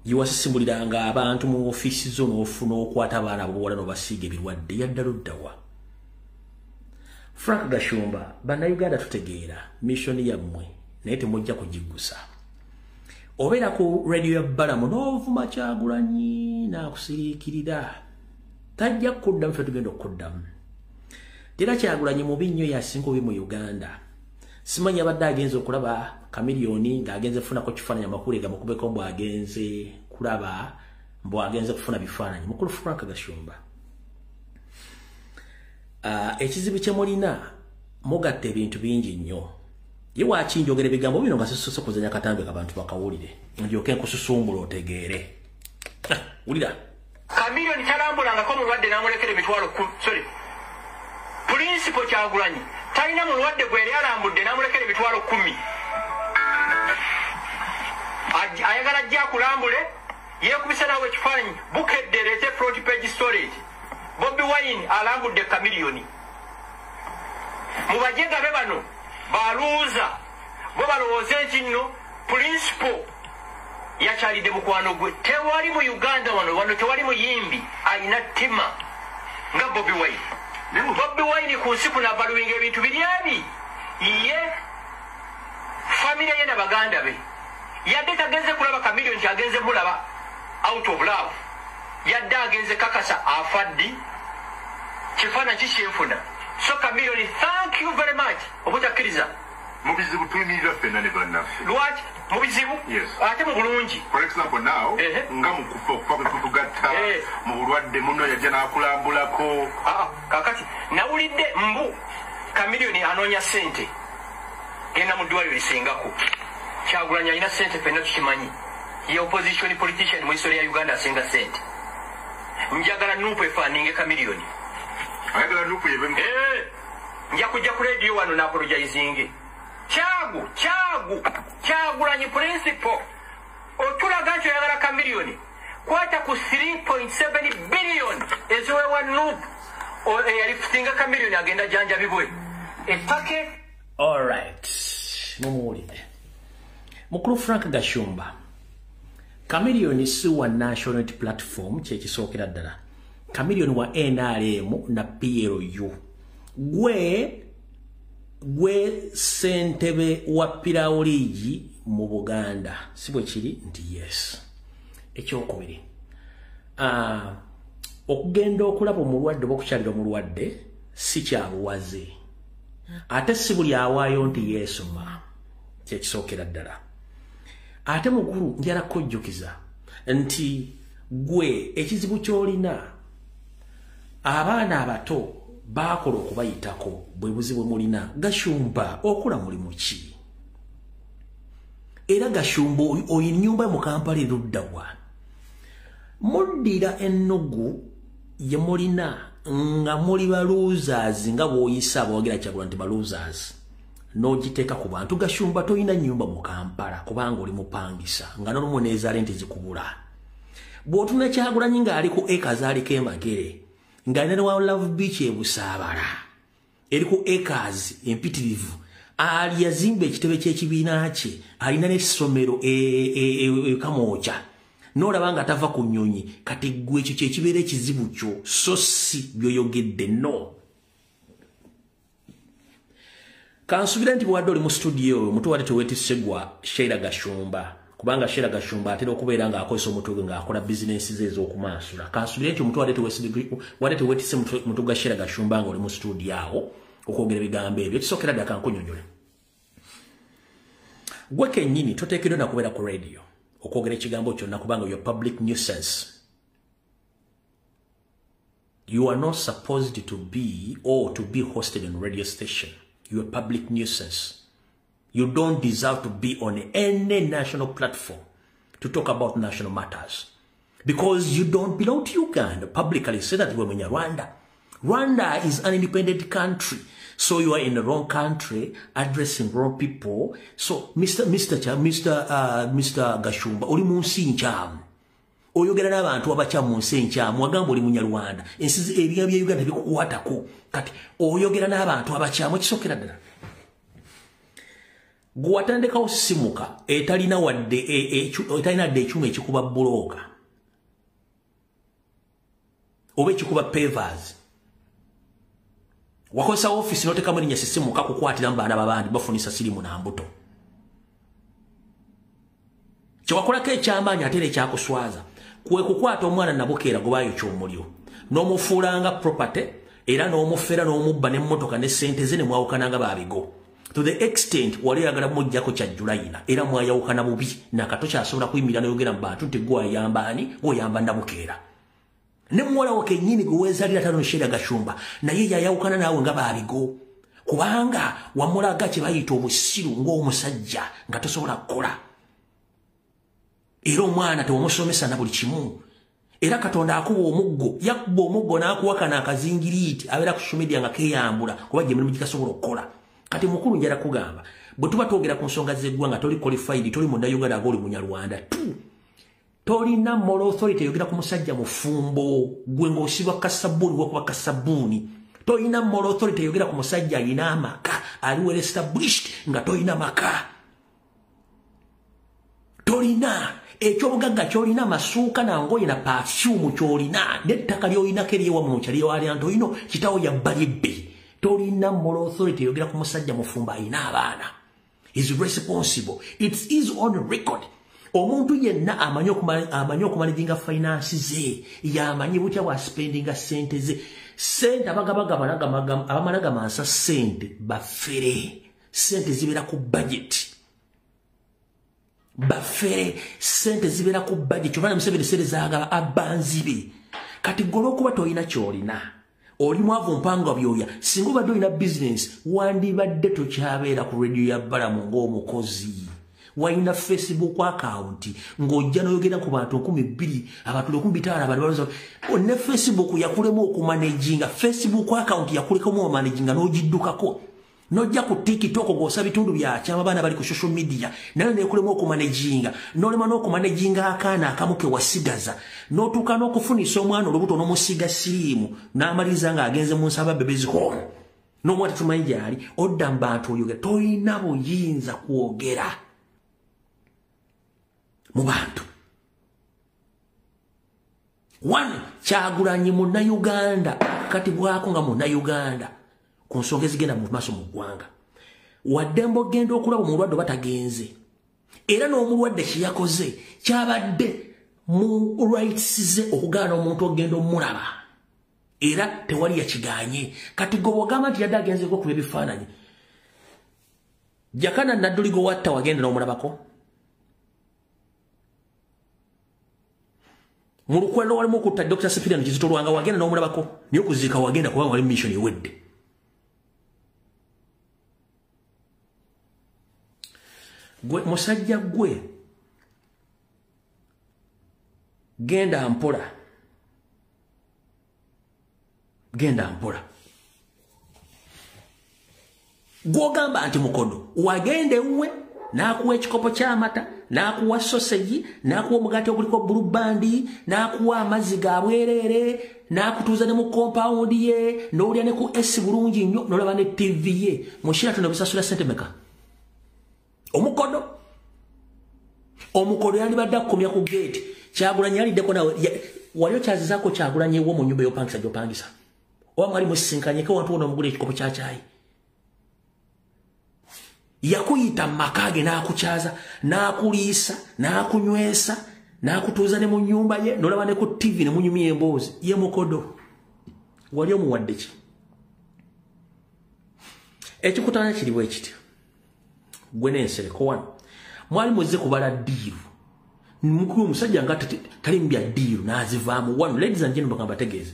yiwasisimuliranga abantu mu office zo n'ofuna okwata abaana b'obuwala n'obasiiga ebirwadde yadda luddawa Frank Gashumba bannayuganda tutegeera missioni yammwe naye temujja kugiggusa obeera ku radio ya Balamu n'ovuma Kyagulanyi n'akusiriikirira tajja kuddamu ffe tugenda okuddamu era Kyagulanyi mubi nnyo yasinga obi mu Uganda simanyi abadde agenze okulaba Kamiliyoni ng'agenze kufunako kifaananyi amakulu gamukubeko mbu agenze kulaba mbu agenze kufuna bifaananyi mukulu Frank Gashumba ekizibu kye mulina mugatta ebintu bingi nnyo ye wakinjogera ebigambo bino nga sisose kuzanya katambe kabantu bakawulire ndyoke nkususumbula otegeere wulira Kamiliyoni kyalambulangako mulwadde n'amulekera emitwalo sorry Principal Kyagulanyi talina mulwadde gwe yali alambudde n'amulekera emitwalo 10 ayagala ajja akulambule yeekubisa nawe ekifaananyi bukedde leete front page storage Bobi Wine alambudde Kamiliyoni mu bajegabe bano baluuza bo balowooza nti nno Principal yakyalidde mukwano gwe tewali mu Uganda wano tewali muyimbi ayina ttima nga Bobi Wine Bobi Wine ku nsi kuno abaluwinga ebintu biryabi ye familia ye n'abaganda be yadde tagenze kulaba Kamiliyoni nti agenze mulaba out of love yadde agenze kakasa afaddi kifaananyi kikyenfuna so Kamiliyoni thank you very much obutakkiriza mubizibu tuyimirira ffenna ne bannaffe lwaki mubizibu ate mu bulungi for example now nga mukufa kutugatta mu bulwadde muno yajja n'akulambulako kakati nawulidde mbu Kamiliyoni anoonya ssente genda mu ddwaliro lisingako Kyagulanyi alina ssente ffenna tukimanyi ye opposition politician mu historia ya Uganda asinga ssente njagala nuupu efaaninge Kamiliyoni ayagala nuupu yebemu nja kujja ku radio wano n'apologizinge Kyagulanyi Principal otulaga nti oyagala Kamiliyoni kwata ku 3.7 billion eziwewa nuupu eyalifutinga Kamiliyoni agenda janjabibwe epake alright mumuwulire mukulu Frank Gashumba Kamiliyoni si wa national platform kyekisookera ddala Kamiliyoni wa NRM na PLU gwe ssentebe wa Pirawuligi mu Buganda si bwe kiri nti yes ekyokubiri okugenda okulaba omulwadde oba okukyalira omulwadde si kyabuwaze ate si buli awaayo nti yeesoma kyekisookera ddala ate mukulu njala kujjukiza nti gwe ekizibu ky'olina abaana abato baakola okubayitako bwe buzibu mulina Gashumba okula mulimu ki era Gashumba oyo nnyumba mu Kampala eruddawa muddira ennugu ye mulina nga muli balosers nga bw'oyisa aboogera Kyagulanyi nti balosers n'ogiteeka ku bantu Gashumba toyina nnyumba mu Kampala kubanga oli mupangisa nga n'olumu neezaale nti zikubula bw'otuna Kyagulanyi ng'ali ku acres aliko emagere ng'alina ne wa Love Beach ebusaabala eri ku acres empitirivu ali yazimba ekitebe ky'ekibiina kye alina n'essomero Kamooca n'olaba nga tava ku nnyonyi kati ggwe ekyo kyekibeera ekizibu kyo so si by'oyogedde no kansubira nti bwadde oli mu studio omutu wadde teweetisse gwa Sheila Gashumba kubanga Sheila Gashumba atera okubeera ng'akozesa omutwe gwe ng'akola bizinensi ze ez'okumansula kansubira nti omutu wadde teweetisse mutwe gwa Sheila Gashumba ng'oli mu studio awo okwogera ebigambo ebyo kisookera ddala kankunyonyola gwe kennyini toteekeddwa nakubeera ku radio okwogera ekigambo kyonna kubanga yo public nuisance You are not supposed to be or to be hosted on a radio station. You're a public nuisance. You don't deserve to be on any national platform to talk about national matters. Because you don't belong to Uganda. Publicly say that you are in Rwanda. Rwanda is an independent country. So you are in the wrong country, addressing wrong people. So Mr. Gashumba, oli munsi nchamu. Oyogera n'abantu abacha munsi nchamu, wagamba oli munyarwanda. Ensi ebinga bya Uganda bikukwatako. Kati oyogera n'abantu abacha mukisokera ddala. Gwatandeka osimuka etalina wadde etalina de ekyuma ekikuba buloka. Oba ekikuba pavers. Wakosa office noteka mwini nyasisimu kakukwatira mbaana babandi bafunisa sirimu na mbuto. Kyewakolako ekyamaanyi ate ekyakuswaza kwe kukwata omwana nabukeera gobayo kyomulyo n'omufuulanga property era n'omufera n'omubba n'emmotoka ne ssente ze ne mwawukananga babigo to the extent wali yagala mujjako kya Julayina era mwayawukana bubi nakato kyasobola kuyimirira n'ayogera mu bantu nti gwe ayamba ani gweoyamba nabukeera ne muwala wo kennyini gweweezalira tano Sheila Gashumba naye yayawukana naawe nga babigo kubanga wamulaga kye bayita obusiru ng'omusajja nga tosobola kukola. Era omwana tewamusomesa na buli kimu. Era Katonda akuwa omuggo, yakuba omuggo n'akuwaka n'akazingiriiti abeera ku social media nga keeyambula kuba gye mirimu gikasobola okukola. Kati mukulu njala kugamba bwe tuba twogera ku nsonga z'eggwanga toli qualified, toli munnayuganda nga oli munyarwanda tu. Tolina moral authority yogera ku musajja mufumbo gwe ng'osibwa kasabbuuni wakuba kasabbuuni. Tolina moral authority yogera ku musajja alina amaka ali well established nga tolina maka. Tolina ekyobugagga kyolina masuuka nangoye na perfume kyolina n'ettaka ly'olinako eryewa mu kyali wali anto ino kitawo yabbalibbe. Tolina moral authority yogera ku musajja mufumbo alina abaana. Is responsible. It is on record. Omuntu yenna amanyi okumanajinga finance ze yamanyi butya bwa spendinga sente ze. Sente abamalaga mansa sente bafere. Sente zibeera ku budget. Bafere sente zibeera ku budget. Kyobana Museveni sente zaagala abanzibe. Kati gwe olw'okuba tolina kyolina oli mwavu mpanga byoya singa obadde olina business wandibadde tokyabeera ku radio ya Balamu ng'omukozi. Waina Facebook account ng'ojja n'oyogera ku bantu 200 abantu 500 abantu ne Facebook yakulemu okumanaginga. Facebook account yakulekamu omanaginga n'ogiddukako. Nojja ku TikTok gwosa bitundu byakyama baana bali ku social media nayo nekulemu okumanaginga n'olema n'okumanaginga akaana akamuke wasigaza n'otuuka n'okufunisa omwana olubuto n'omusiga siriimu n'amaliriza ng'agenze mu nsaba babies home n'omwana tumanyi gyali odda mu bantu oyogera tolina buyinza kwogera mu bantu. Kyagulanyi munnayuganda kati bwako nga munnayuganda ku nsonga ezigenda mu maaso mu ggwanga wadde mbogenda okulaba omulwadde batagenze era n'omulwadde kye yakoze kyabadde mu rights ze okugaana omuntu ogenda omulaba era tewali yakiganye. Kati gwe bw'ogamba nti yadde agenzeko kuba ebifaananyi Jakana Nadduligo watta wagenda n'omulabako mu lukwendo walimu okutta Dr. Sipiriano Kizito Lwanga wagenda n'omulabako niyo okuziika wagenda kubanga wali mission ewedde. Gwe musajja gwe genda mpola gwogamba nti mukodo wagende uwe n'akuwa ekikopo ky'amata n'akuwa sausage n'akuwa omugaati oguliko blue band n'akuwa amazzi ga bwereere n'akutuuza ne mu compound ye n'olya ne ku esi bulungi nnyo n'olaba ne TV ye mushira tono bisasula sente meka. Omukodo yandibadde akukomya ku gate Kyagulanyi yaliddeko nawe waliyo kyazizaako Kyagulanyi ewo mu nnyumba y'opangisa gy'opangisa oba mwali musisinkanyeko wantu wona omugula ekikopo kya caayi yakuyita mu maka ge n'akukyaza n'akuliisa n'akunywesa n'akutuuza ne mu nnyumba ye n'olaba ne ku TV ne munyumya emboozi ye mukodo wali omuwadde ki ekikutaana kiri bwe kityo gwe n'ensereko wano mwali muzze kubala ddiiru mukulu omusajja nga tali mbya ddiiru n'azivaamu wano ladies and gentlemen bategeeze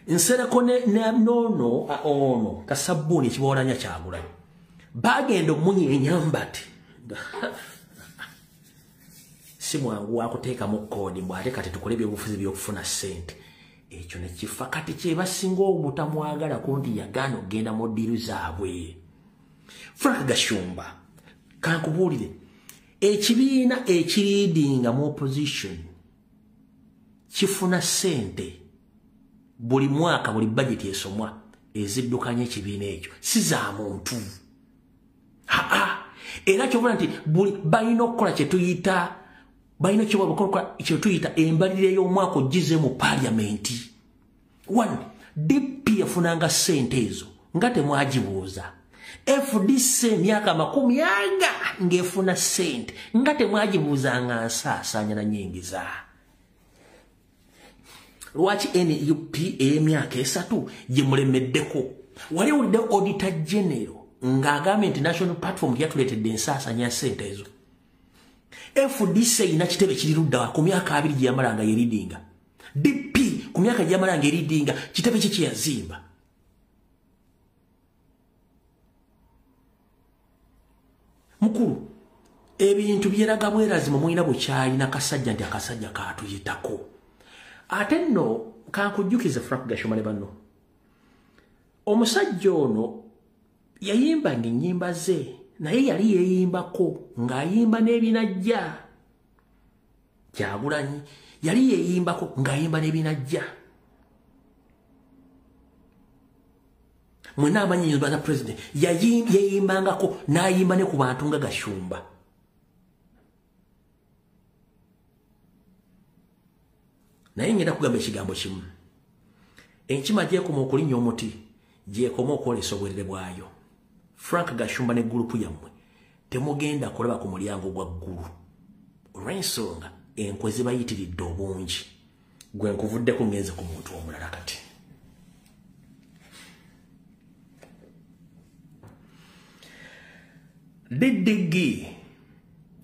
nsereko ne nono ono kasabuni kibolanya kyagula bagendo munyi enyambati simu wangu wakuteeka mu kodi mbwate kati tukole byobufuzi byokufuna sente ekyo ne kifa kati kyebasinga obutamwagala kundi yagano genda mu ddiru zaabwe Frank Gashumba kankubuulire ekibiina ekiriidinga mu opposition kifuna sente buli mwaka buli budget esomwa eziddukanya ekibiina ekyo si za muntu era kyobula nti balina okukola kyetuyita balina kyetuyita embalirira y'omwaka ogize mu paliamenti. One, DP yafunanga sente ezo nga temwagibuuza. FDC myaka 10 ngefuna sente nga temwagibuuzanga nsaasaanya na nyingiza. Lwaki NUP emyaka 3 gimulemeddeko? Wali ulide Auditor General ng'agambye nti National Platform yatuleetedde ensaasaanya sente ezo. FDC ina kitebe kirirudda ku myaka 2 gyamalanga yeridinga. DP ku myaka gyamalanga yeridinga kitebe kiki yazimba. Mukuru ebintu byeraga bwerazimu mwina bukyalina kasajja nti akasajja kaatuyitako. Ate nno kankujjukiza Frank Gashumba ne banno. Omusajja ono yayimbanga ennyimba ze naye yali yeeyimbako ng'ayimba n'ebinajja. Kyagulanyi yali yeeyimbako ng'ayimba n'ebinajja. Mwena amanyi nyimba za president yeeyimbangako n'ayimba ne ku bantu nga Gashumba. Naye ngenda kugamba ekigambo kimu. Enkima gyekoma okulinnya omuti gyekoma okwolesa obwerere bwayo. Frank Gashumba ne gurupu yammwe temugenda kulaba ku mulyango gwa ggulu. Olw'ensonga enkwe zibayitiridde obungi. Gwe nkuvuddeko ngenze ku muntu omulala kati. Didigi,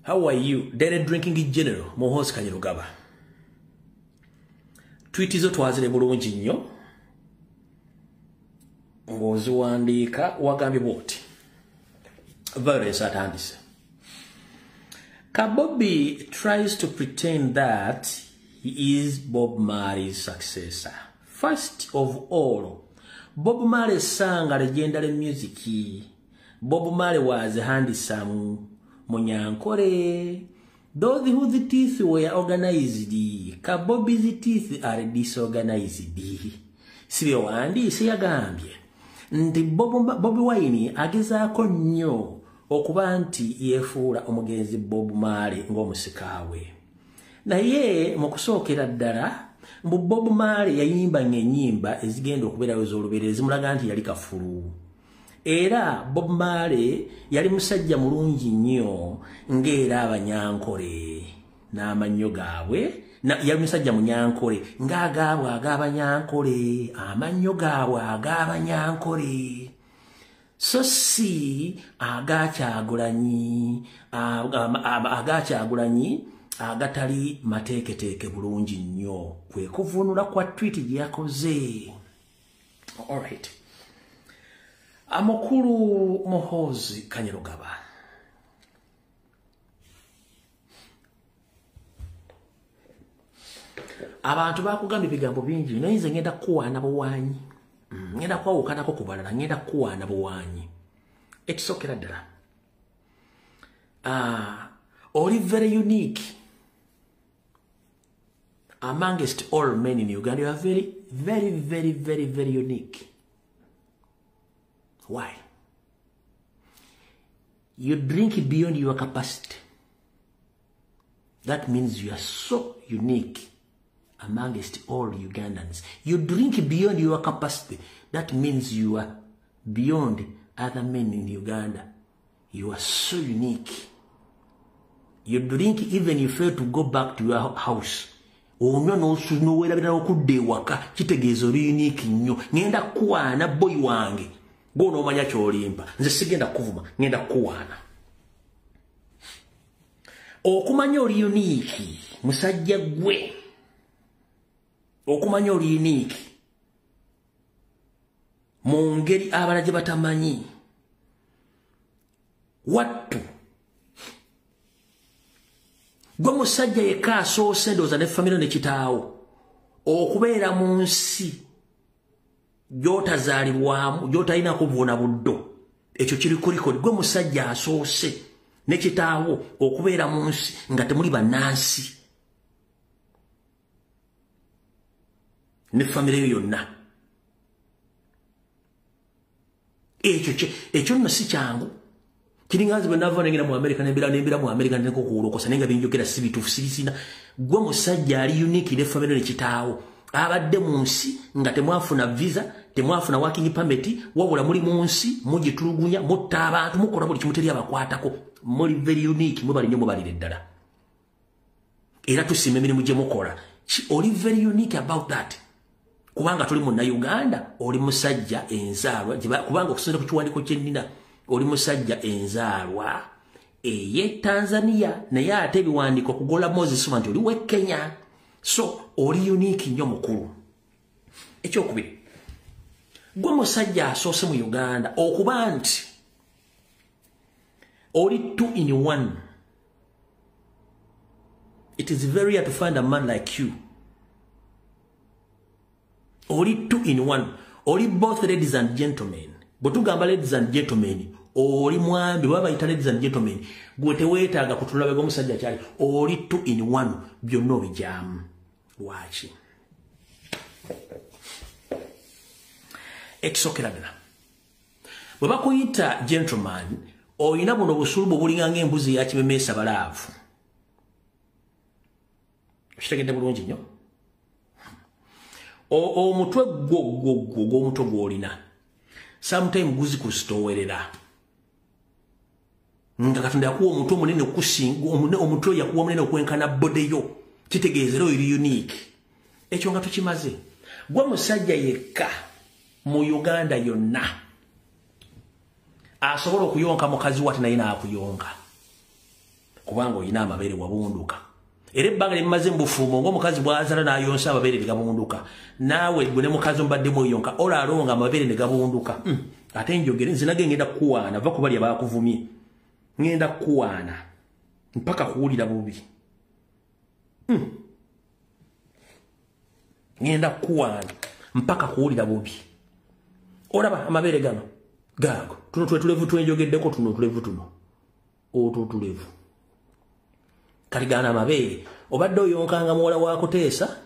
how are you? Daily Drinking General Muhoozi Kanyarugaba. Tweet zo twazire bulungi nnyo. Ng'oziwandiika wagambye bw'oti. Violence atandise. Kabobi tries to pretend that he is Bob Marley's successor. First of all, Bob Marley sang a legendary music. Bob Marley was handsome Munyankore. Those whose teeth were organized, Kabobi's teeth are disorganized. Sibe wandi siyagambye. Ndi Bobi Wine agezaako nnyo okuba nti yeefuula omugenzi Bob Marley ng'omusikawe. Naye mu kusookera ddala mbu Bob Marley yayimbanga ennyimba ezigenda okubeerawo ez'olubeerera ezimulaga nti yali kafulu. Era Bob Marley yali musajja mulungi nnyo ng'era Abanyankole n'amannyo gaabwe. Yali musajja Munyankole ng'agaabwe ag'Abanyankole, amannyo gaabwe ag'Abanyankole. So si Kyagulanyi agatali mateeketeeke bulungi nnyo. Kwe kuvunula kwa tweet gye yakoze. All right. Amukulu Muhoozi Kanyarugaba. Abantu bakugamba ebigambo bingi naye nze ngenda kuwaana buwaanyi. Ngenda kwawukanako ku balala ngenda kuwaana buwaanyi. Ekisookera ddala. Oli very unique. Amongst all men in Uganda, you are very, very, very, very, very unique. Why? You drink beyond your capacity. That means you are so unique amongst all Ugandans. You drink beyond your capacity. That means you are beyond other men in Uganda. You are so unique. You drink even you fail to go back to your house. Ono no suno wera bina okudde waka kitegeezo unique nnyo. Ngenda kuwaana boy wange. Gono omanya kyolimba. Nze sigenda kuvuma, ngenda kuwaana. Okumanya oli unique, musajja gwe. Okumanya oli unique. mu ngeri abala gye batamanyi. Wattu gwe musajja yekka asoose ndowooza ne famire ne kitaawo okubeera mu nsi gy'otazaalibwamu gy'otalinako buwona buddo. Ekyo kiri ku likodi. Gwe musajja asoose ne kitaawo okubeera mu nsi nga temuli bannansi ne famire yo yonna. Ekyo nno si kyangu. Kiringazi bwe nava nengera mu America nembira mu America ndiko kuulokosa nenga binjogera si bituufu sirisina. Gwe musajja ali unique ne famire ne kitaawo abadde mu nsi nga temwafuna visa, temwafuna working permit, wabula muri mu nsi mugitulugunya mutta abantu mukola buli kimuteri abakwatako. Muri very unique, mubali nnyo mubalire ddala. Era tusime emirimu gye mukola. Oli very unique about that. Kubanga tuli munna Uganda, oli musajja enzaalwa, kubanga okusonda ku kiwandiiko kye nnina, oli musajja enzaalwa eye Tanzania naye ate ebiwandiiko kugola Moses nti oli we Kenya. So oli unique nnyo mukulu. Ekyokubiri, gwe musajja asoose mu Uganda okuba nti oli 2 in 1. It is very hard to find a man like you. Oli 2 in 1. Oli both ladies and gentlemen. Bwetugamba ladies and gentlemen, oli mwambi baba bayita ladies and gentlemen. Gwe teweetaaga kutunula bwe omusajja kyali. Oli 2 in 1 byonna obijaamu. Waaki. Ekisookera ddala. Bwe bakuyita gentleman, oyina buno busulubu bulinga ng'embuzi ya kimemeesa balaavu. Kitegedde bulungi nnyo. Omutwe gw'omutwe gw'olina sometime guzikustowerera nga Katonda yakuwa omutwe omunene okusinga omutwe yakuwa omunene okwenkana bodeyo. Kitegeezera oli unique. Ekyo nga tukimaze. Gwe musajja yekka mu Uganda yonna asobola okuyonka mukazi wate naye naakuyonka kubanga olina amabeere wabunduka. Era ebbanga limaze mu bufumo ng'omukazi bw'azaala n'ayonsa amabeere ne gabunduka. Naawe gwe ne mukazi omubaddemu oyonka olaalonga amabeere ne gabunduka. Ate njogere nze nage ngenda kukuwaana va ku bali abaakuvumye. Ngenda kukuwaana mpaka kuwulira bubi. Ngenda kukuwaana mpaka kuwulira bubi. Olaba amabeere gano gaago tuno twetulevu twenjogeddeko tuno tulevu tuno. Oto tulevu. Kati gana amabeere obadde oyonkanga muwala wakuteesa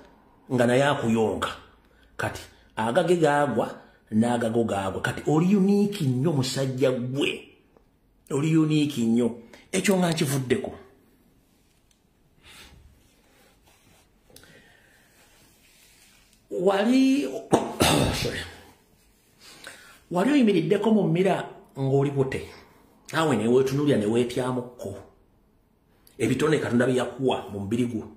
nga naye akuyonka. Kati agage gaagwa n'agago gaagwa. Kati oli unique nnyo musajja gwe. Oli unique nnyo. Ekyo nga nkivuddeko. Wali oyimiriddeko mu mmira ng'oli bute. Naawe ne weetunuulira ne weetyamukko. Ebitone Katonda bye yakuwa mu mubiri gwo.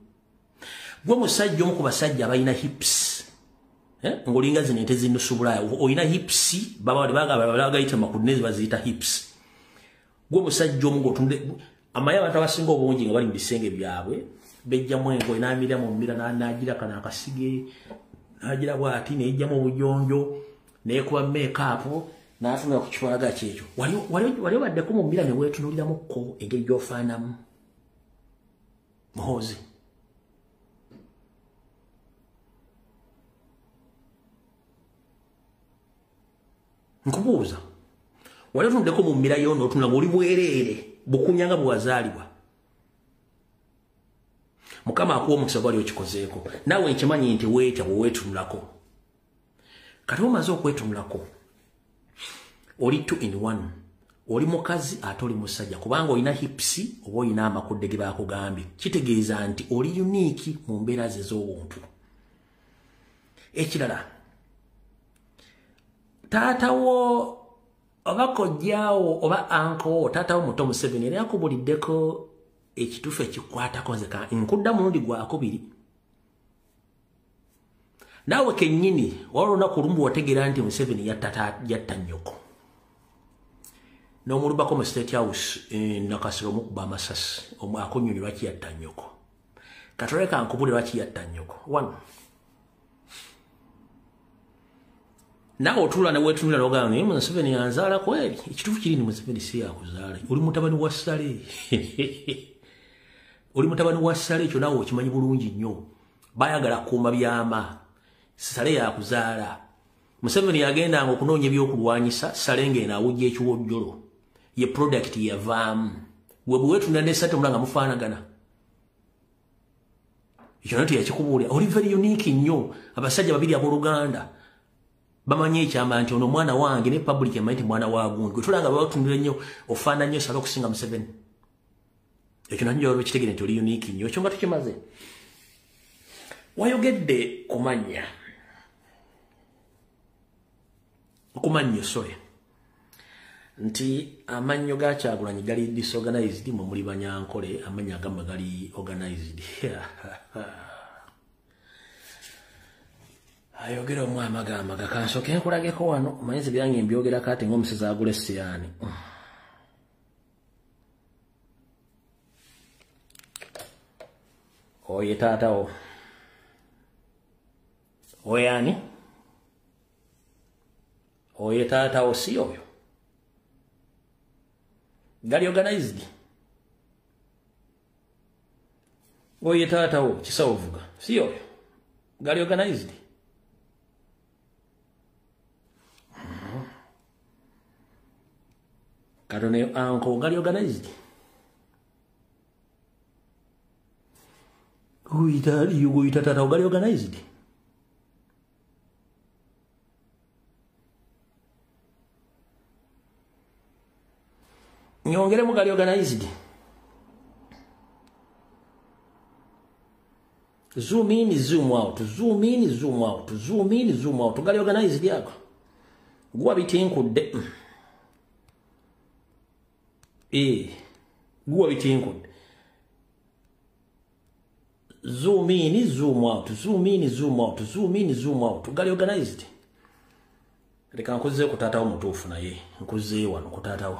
Gwe musajja omu ku basajja abalina hips. Ng'olinga zino ente zinusubulayo. Olina hips bagayita makudinezi baziyita hips. Gwe musajja omu ng'otunde amaye abantu abasinga obungi nga bali mu bisenge byabwe bejjamu engoye n'amirira mu mmira n'agira kana akasige n'agira bw'ati n'ejjamu obuyonjo n'ekuba make-up n'atunula ku kifaalaga kyekyo. Wali obaddeko mu mmira ne weetunuuliramukko engeri gy'ofaanamu. Muhoozi. Nkubuuza. Wali otunuddeko mu mmira yo n'otunula ng'oli bwereere bukunya nga bwe wazaalibwa. Mukama akuwa omukisa gwali okikozeeko. Naawe nkimanyi nti weetya bwe weetunulako. Kati omaze okwetunulako. Oli 2 in 1. Oli mukazi ate oli musajja kubanga olina hips oba olina amakudde ge baakugambye. Kitegeeza nti oli unique mu mbeera ze z'obuntu. Ekirala, taatawo oba kojjaawo oba anko taatawo muto Museveni era yakubuliddeko ekituufu ekikwatako nze nkudda mulundi gwakubiri. Naawe kennyini waliwo olunaku lumu wategeera nti Museveni yatta nnyoko. N'omulubako mu State House Nakasero omukuba amasasi akonnyonyi lwaki yatta nnyoko. Katoleka nkubule lwaki yatta nnyoko. 1. nawe otula ne wetunula n'ogamba naye Museveni yanzaala kweri ekituufu kiri ni Museveni si yakuzaala oli mutabani wa Sale oli mutabani wa Sale ekyo naawe okimanyi bulungi nnyo bayagala kuuma byama Sale yakuzaala Museveni yagendanga okunoonya ebyokulwanyisa Sale ng'eno awujja ekiwojjolo ye product yavaamu we bwe wetunula ne Sate mulanga mufaanagana ekyo nayo teyakikubuulira oli very unique nnyo abasajja babiri abooluganda bamanye ekyama nti ono mwana wange ne public emanyi nti mwana wa gundi gwe tulanga batunula nnyo ofaana nnyo Sale okusinga Museveni ekyo nanyo olwekitegere nti oli unique nnyo ekyo nga tukimaze wayogedde kumannyo sorry nti amannyo ga Kyagulanyi gali disorganized mu muli Banyankole amanya agamba gali organized ayogera omwami agamba gakansoke nkulageko wano omanyizi byange mbyogera kati ng'omusezi agula essiyani oye taatawo oyani oye taatawo si oyo gali organized oye taatawo kisawo vuga si oyo gali organized Kadone anko gali organized Uita tata gali organized Nyongere mu gali organized Zoom in, zoom out, zoom in, zoom out, zoom in, zoom out gali organized yako Gwa bitinkudde Gwa bitinkudde Zoom in, zoom out, zoom in, zoom out, zoom in, zoom out gali organized Leka nkuze kutatawo mutuufu naye nkuze wano kutatawo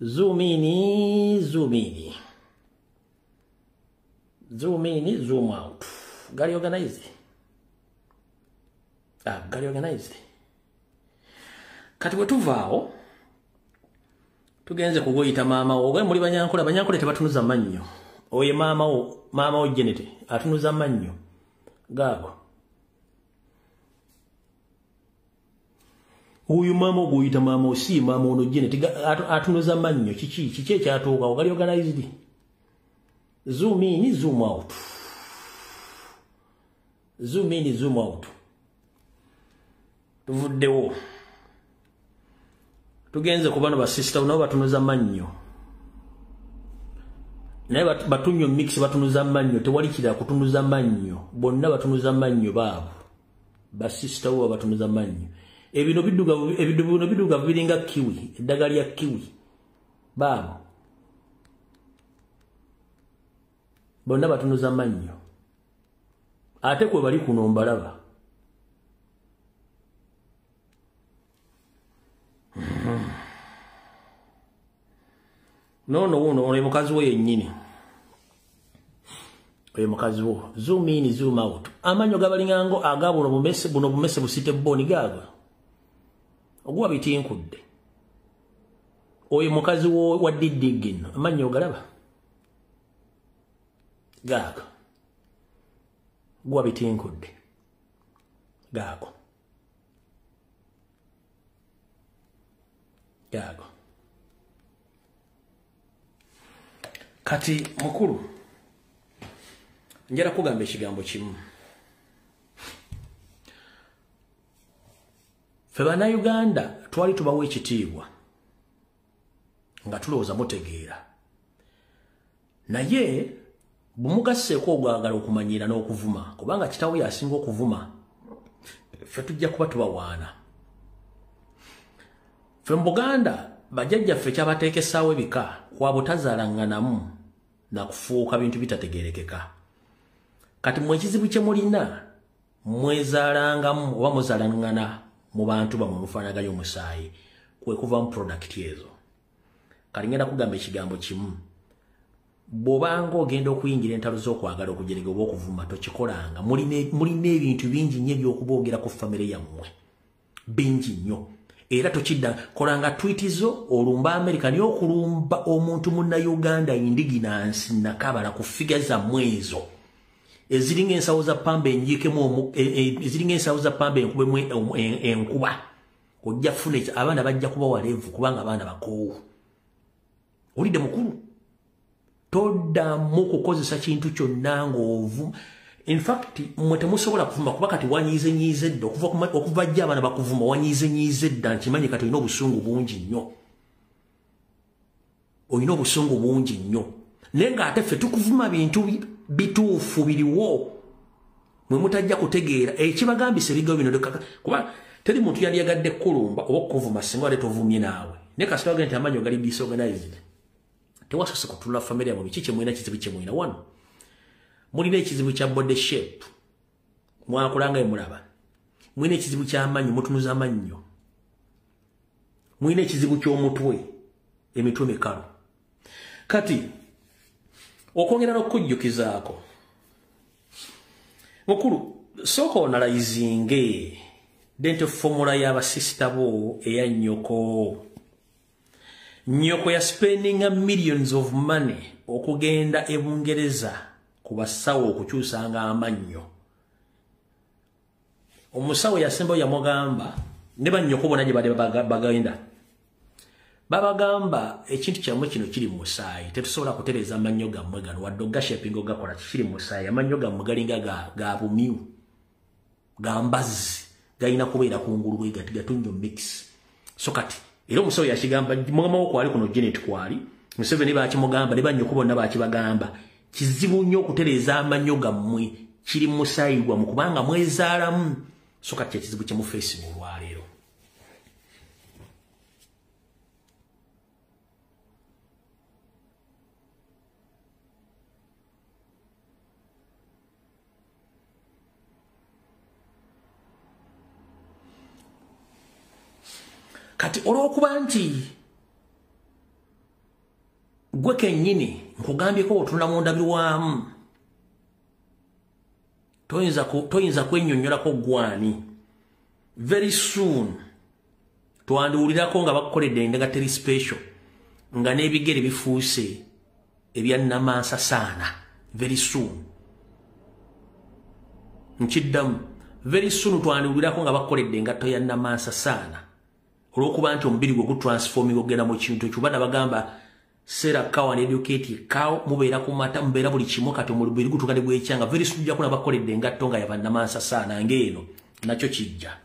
Zoom in, zoom in Zoom in, zoom out gali organized gali organized kati bwetuvaawo tugenze kugoyita maama oge muli Banyankole tebatunuza mannyo oye maama o Jenete atunuza mannyo gago uyu maama oguyita maama si maama ono Jenete atunuza mannyo kiki ekyatuuka gali organized zoom in zoom out zoom in zoom out tuvuddewo tugenze kubano ba sister nabo batunuza mannyo naye batunnyo mix batunuza mannyo tewali kira kutunuza mannyo bonna batunuza mannyo baabo ba sister wo batunuza mannyo ebino biduga biringa kiwi eddagali ya kiwi baabo bonna batunuza mannyo ate kwe bali kuno mbalaba No, ole mukazi we yennyini. Oye mukazi wo. Zoom in, zoom out. Amanyo gabalingango agabo no bumese busite boni gaga. Ogwa bitinkudde. Oye mukazi wo wa diddigin. Amanyo galaba. Gaga. Ogwa bitinkudde. Gago. Gago. Kati mukuru njera kugamba ekigambo kimu fe Bannayuganda twali tubawa ekitiibwa nga tulowooza mutegeera naye bumugasseeko ogwagala okumanyira n'okuvuma kubanga kitaawe yasinga okuvuma fe tujja kuba tubawaana fe mu Buganda bajjajjaffe kyabateekesaawo ebika kwa butazaalanganamu na kufuuka bintu bitategerekeka kati mwe ekizibu kye mulina mwezaalangamu oba muzaalangana mu bantu bamwe mufaanaganya omusaayi kwe kuva mu product ezo kati ngenda kugamba ekigambo kimu bw'obanga ogenda okuyingira entalo z'okwagala okujerega oba okuvuma tokikolanga mulina ebintu bingi nnyo ebyokuboogera ku famire yammwe bingi nnyo era tokidda kolanga tweetizo olumba America niyo okulumba omuntu munna Uganda indiginansi nakabala ku figure za mwezo eziringa ensawo za pambe enjikemu eziringa ensawo za pambe enkubemu enkuba ojja fune abaana bajja kuba walevu kubanga abaana bakoowu olidde mukulu toddamu kukozesa kintu kyonna ng'ovu in fact mwe temusobola kuvuma kuba kati wanyiize dda okuva jja abaana bakuvuma wanyiize dda nkimanyi kati olina obusungu bungi nnyo olina obusungu bungi nnyo naye ng'ate ffe tukuvuma bintu bituufu biriwo mwe mutajja kutegeera ekibagambisa ebigawo bino kuba teri muntu yali yagadde kulumba oba okuvuma singa wali tovumye naawe naye kasita wagenda nti amanyo gali disorganized tewasose kutula familia mu biki kyemulina kizibu kyemulina wano mulina ekizibu kya body shape mwakulanga emulaba mulina ekizibu ky'amannyo mutunuza amannyo mulina ekizibu ky'omutwe emitwe mikalu kati okwongera n'okujjukizaako mukulu sooka onalayizinge dente formula y'abasisita bo eya nyoko ya spending millions of money okugenda e Bungereza kubasawo okukyusanga amannyo omusawo yasemba yamugamba ne banyoko bona gye bali bagenda babagamba ekintu kyamwe kino kiri mu musaayi tetusobola kutereza amannyo gammwe gano wadde ogashaping ogakola kiri mu musaayi amannyo gammwe galinga ga bumiu gambazi galina kubeera kungulu bwe gatunyo mix so kati era omusawo yakigamba mugamba wo kwali kuno Janet kwali Museveni bakimugamba ne banyoko bonna bakibagamba kizibu nnyo okutereza amannyo gammwe kiri mu musaayi gwammwe kubanga mwezaalamu so kati ekizibu kye mu Facebook olwaleero kati olw'okuba nti gwe kennyini nkugambyeko otunula mu ndabirwamu toyinza kwennyonnyolako gwani very soon twandiwulirako nga bakukoledde endaga teri special nga n'ebigere bifuuse ebyannamansa saana very soon nkiddamu very soon twandiwulirako nga bakukoledde engatto ya nnamansa saana olw'okuba nti omubiri gwe gutransforming ogenda mu kintu ekyo bana bagamba sera cow and educate cow mubeera ku mata mubeera buli kimu kati omubiri gutuuka ne gwekyanga very soon ojja kuna bakoledde engatto nga yabannamansa saana ng'eno nakyo kijja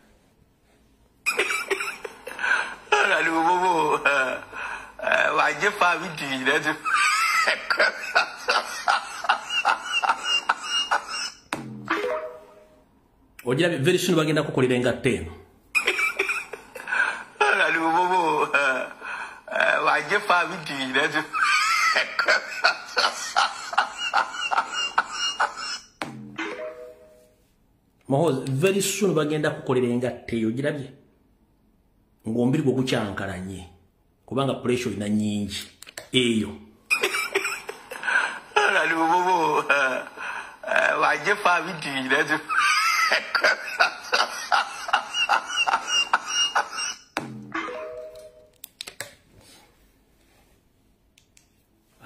ojja very soon bagenda kukolera engatto eno Mahozi very soon bagenda kukolera engatto eyo girabye ng'omubiri gwe gukyankalanye kubanga pressure ina nyingi eyo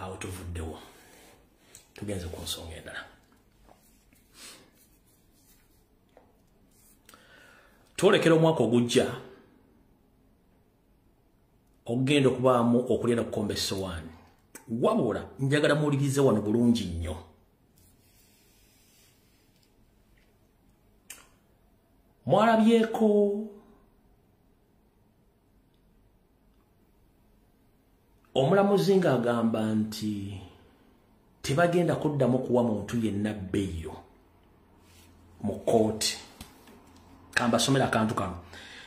awo tuvuddewo tugenze ku nsonga endala twolekera omwaka ogujja ogenda okubaamu okulya n'okukomba essowaani wabula njagala muwulirize wano bulungi nnyo mwalabyeko omulamuzi ng'agamba nti tebagenda kuddamu kuwa muntu yenna bbeeyo mu kooti kambasomera akantu kano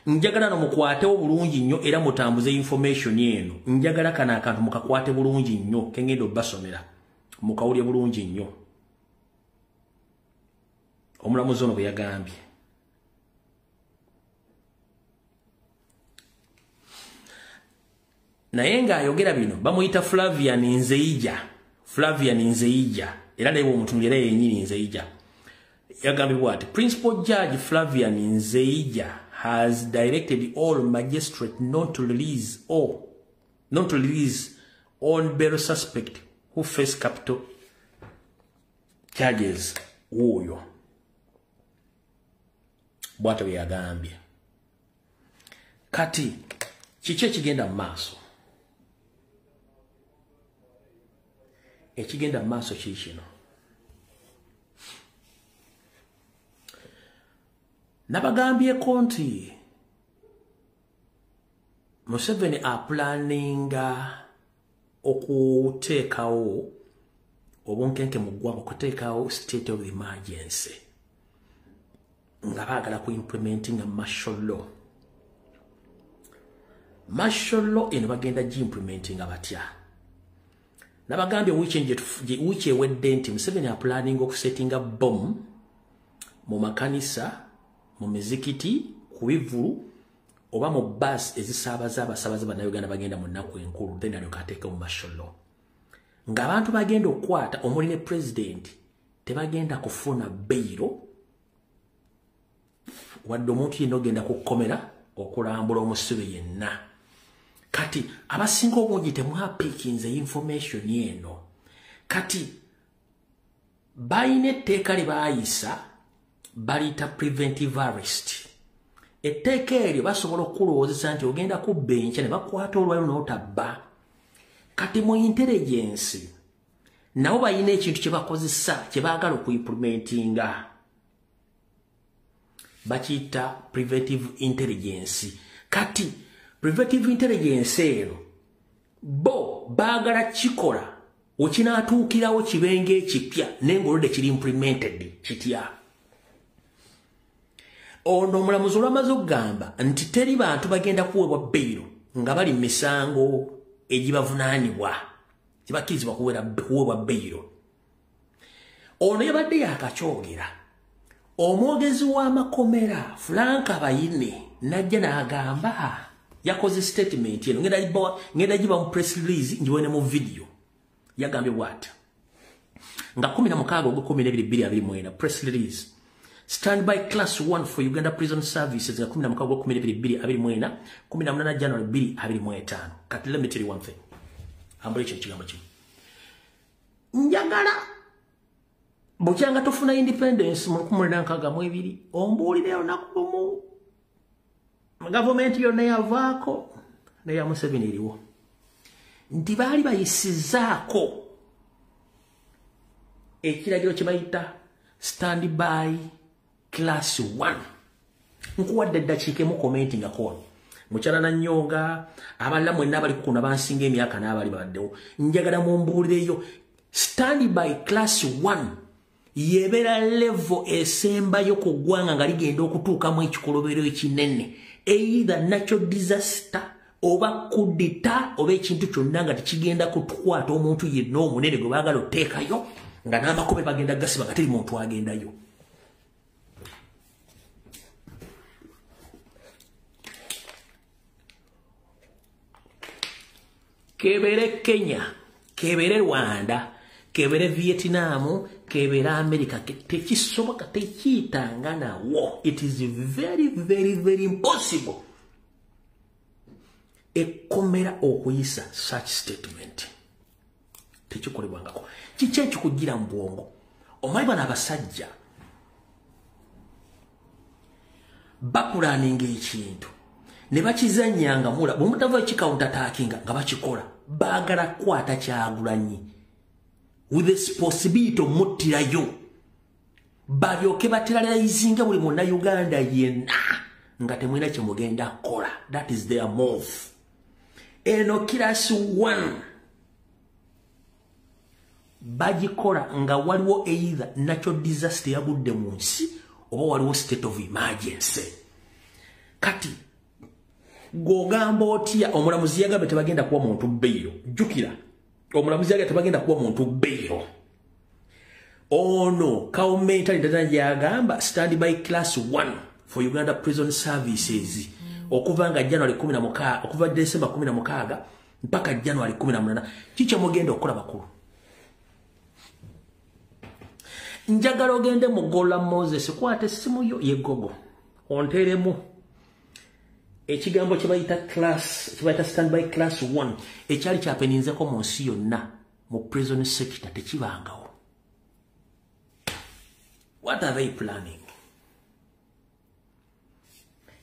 njagala no mukwatewo bulungi nnyo era mutambuze information eno njagala kana akantu mukakwate bulungi nnyo kengendo basomera mukawulye bulungi nnyo omulamuzi ono bwe yagambye naye ng'ayogera bino bamuyita Flavian Nzeija era naye bw'omutunulira yennyini Nzeija yagambibwa ati Principal Judge Flavian Nzeija has directed all magistrates not to release on bail suspect who face capital charges. Oyo bwata byagambye. Kati kiche kigenda maaso. Ekigenda maaso kikino. Nabagambye konti Museveni planninga okuteekawo obunkenke mu ggwanga okuteekawo state of emergency nga baagala ku implementing a martial law. Martial law eno bagenda gi-implementing batya. Nabagambye wiki ewedde nti Museveni planninga okusettinga bomb mu makanisa, mu mizikiti, ku bivulu oba mu bus ezisaabaza abasabaze bannayuganda bagenda mu nnaku enkulu then alyoka ateeka mu martial law. Ng'abantu bagenda okukwata omuli ne president tebagenda kufuna beyiro wadde omuntu yenna ogenda kukomera okulambula omusibe yenna. Kati abasinga obungi temwapiikinze information eno. Kati bayina etteeka lye baayisa baliyita preventive arrest. Etteeka eryo basobola okulowoozesa nti ogenda kubba enkya ne bakwata olwayo n'otabba. Kati mu intelligence nabo bayina ekintu kye bakozesa kye baagala okuimplementinga. Bakiyita preventive intelligence. Kati preventive intelligence eno bo baagala kikola wekinaatuukirawo kibenga ekipya naye ng'oludde kiri implemented kitya. Ono omulamuzi olwamaze okugamba nti teri bantu bagenda kuweebwa beyiro nga bali misango egibavunaanibwa tibakkirizibwa kuweebwa beyiro. Ono yabadde yakakyogera. Omwogezi w'amakomera Frank Abayine najja n'agamba yakoze statement eno ngenda giba mu press release njiwene mu video. Yagambye bw'ati nga 16 Ogw'Okubiri press release. Standby class 1 for Uganda Prison Services nga 16 Ogw'Okubiri 18 January 2025. Kati let me tell you one thing. Ambule kino kigambo kino. Njagala bukyanga tofuna independence mu 1962 ombuulire olunaku lumu gavumenti yonna yavaako neya Museveni eriwo nti baali bayisizaako ekiragiro kye bayita standby class 1. Nkuwadde eddakiika emu komenti nga kono mukyala Nanyonga abalala mwenna abali kukuna bansinga emyaka n'abali baddewo njagala mumbuulireyo standby class 1 yebera level esembayo ku ggwanga nga ligenda okutuukamu ekikolobero ekinene either natural disaster oba kudita oba ekintu kyonna nga tekigenda kutukwata omuntu yenna omunene gwe baagala oteekayo nga n'amakobe bagenda gasiba nga teri muntu agendayo. Kebere Kenya, kebere Rwanda, kebere Vietnam, kebere America, tekisoboka tekiyitanga nawo. It is very, very, very impossible. Ekomera okuyisa such statement. Tekikolebwangako. Kiki ekikugira mu bwongo? Omanyi bano abasajja bapulaninga ekintu ne bakizanyanga mula bw'omutava ekikawunta attackinga nga bakikola baagala kukwata Kyagulanyi with the possibility omuttirayo balyoke bateralizinga buli munnayuganda yenna nga temwina kye mugenda kukola. That is their move. Eno class 1 bagikola nga waliwo either natural disaster yagudde mu nsi oba waliwo state of emergency. Kati gogamba otya omulamuzi yagamba tebagenda kuwa muntu beyiro. Jukira omulamuzi yagamba tebagenda kuwa muntu beyiro. Ono kaumenta ndana yagamba standby class 1 for Uganda Prison Services okuva nga January 16 okuva December 16 mpaka January 18. Kiche mugenda okukola bakulu. Njagala ogende mu Gola Moses kwate simu yo yegogo onteremu ekigambo kyebayita standby class 1 ekyali kyapeninzeko mu nsi yonna mu prison sector tekibangawo. What are they planning?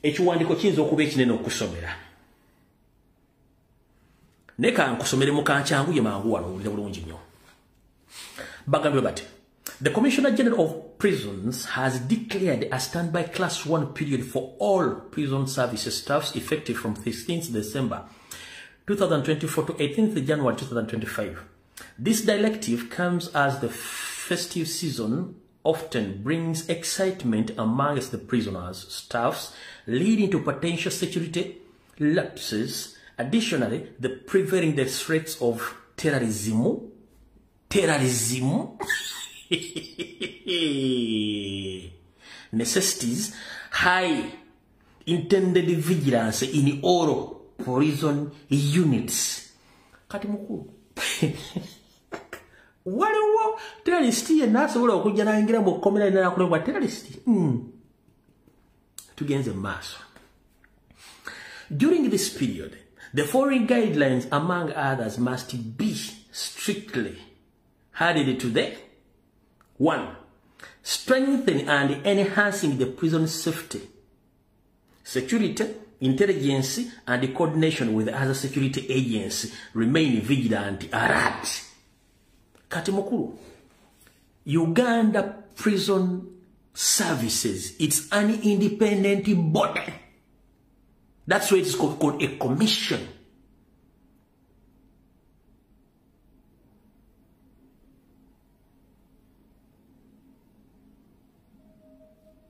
Ekiwandiko kiyinza okuba ekinene okusomera. Neka nkusomere mu kankyangu ye mangu wano owulire bulungi nnyo. Bagambye bati, the Commissioner General of Prisons has declared a standby class 1 period for all prison services staffs effective from 16th December 2024 to 18th January 2025. This directive comes as the festive season often brings excitement amongst the prisoners' staffs, leading to potential security lapses. Additionally, the prevailing the threats of terrorism necessitates high intended vigilance in all prison units. Kati mukulu. Waliwo terrorist yenna asobola okujja n'ayingira mu kkomera n'akolebwa terrorist. Tugenze maaso. During this period, the following guidelines, among others, must be strictly adhered to the 1. Strengthening and enhancing the prison safety, security, intelligence, and coordination with other security agencies. Remain vigilant, alert. Kati mukuru, Uganda Prison Services, it's an independent body. That's why it's called a commission.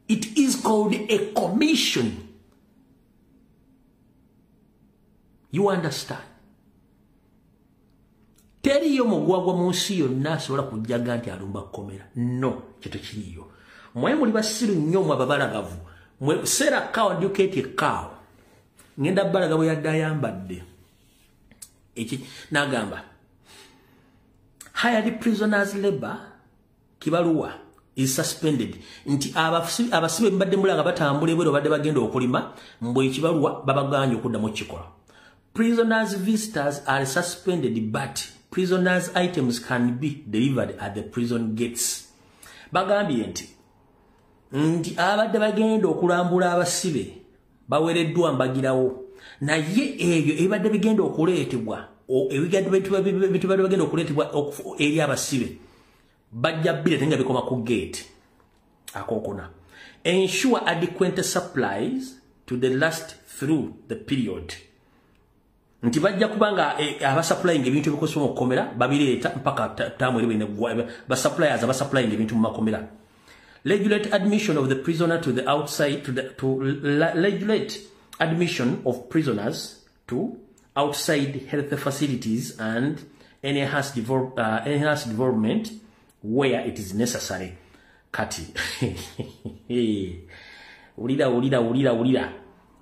It is called a commission. You understand? Teriyo mugwagwa mu nsi yonna asobola kujjaga nti alumba kkomera. No, kyeto kiriyo. Mwe muli basiru nnyo mu ababalagavu. Mwe sera kawa educate kawa. Ngenda balagavu yadde ayambadde. N'agamba. Hired prisoners labor kibaluwa is suspended. Nti abasibe mbadde mulanga batambula ebwero badde bagenda okulima mbwe kibaluwa babaganya okudda mu kikola. Prisoners visitors are suspended, but prisoners items can be delivered at the prison gates. Bagambye nti abadde bagenda okulambula abasibe bawereddwa mbagirawo naye ebyo ebadde bigenda okuleetebwa ebibadde bagenda okuleetebwa eri abasibe bajja bireete nga bikoma ku gate akokona. Ensure adequate supplies to the last through the period. Nti bajja kubanga abasupplying ebintu ebikosoma okukomera babireeta mpaka tamu eri bene ba suppliers abasupplying ebintu mu makomera. Regulate admission of the prisoner to the outside to regulate admission of prisoners to outside health facilities and enhance development where it is necessary. Kati ulira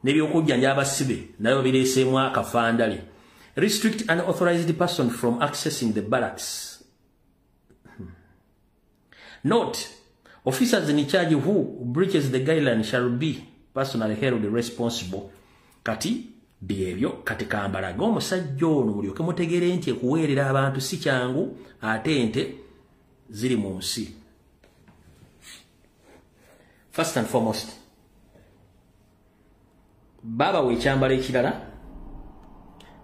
nebyokujjanja abasibe nayo bireeseemu akafandale. Restrict an authorized person from accessing the barracks. Note, officers in charge who breaches the guideline shall be personally held responsible. Kati byebyo kati kambalaga omusajja ono mulyoke mutegere nti okuweerera abantu si kyangu ate ente ziri mu nsi. First and foremost, baba wekyambala ekirala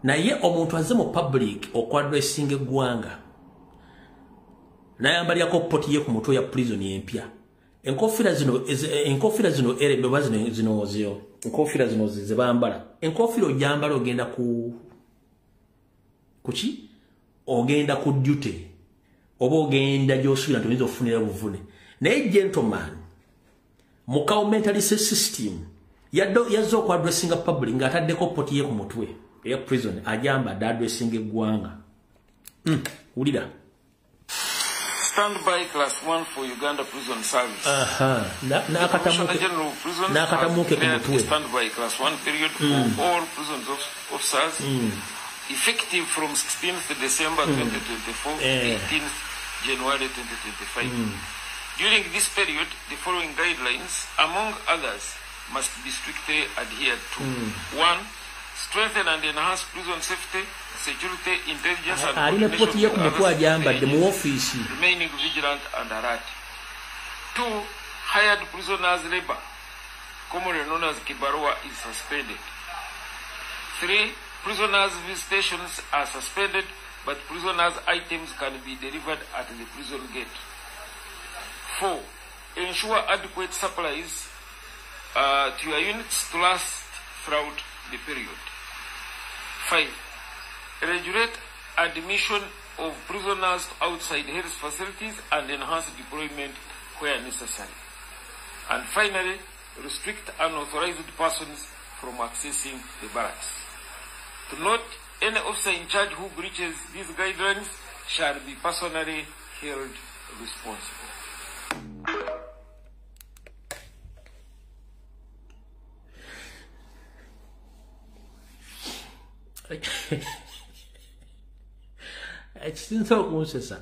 naye omuntu azze mu public okwadressinga eggwanga nayambalyako poti ye ku mutwe ya prison empya. Enkofira zino eremba zino enkofira zino ze bambala. Enkofira ojambala ogenda kuki ogenda ku duty oba ogenda gy'osuubira nti oyinza okufunira buvune. Naye gentleman mu governmental system yazza okwadressinga public ng'ataddeko poti ye ku mutwe eya prison ajambadde adressinga eggwanga. Wulira. Standby class 1 for Uganda Prison Service. Nakatamuke ku mutwe. Standby class 1 period for all prison officers effective from 16th December 2024 to 18th January 2025. During this period, the following guidelines, among others, must be strictly adhered to. 1. Strengthen and enhance prison safety, security, intelligence, and coordination with others, remaining vigilant and alert. 2. Hired prisoners' labor, commonly known as Kibarua, is suspended. 3. Prisoners' visitations are suspended, but prisoners' items can be delivered at the prison gate. 4. Ensure adequate supplies to your units to last throughout the period. 5. Regulate admission of prisoners to outside health facilities and enhance deployment where necessary. And finally, restrict unauthorized persons from accessing the barracks. To note, any officer in charge who breaches these guidelines shall be personally held responsible. Ekisinza okunsesa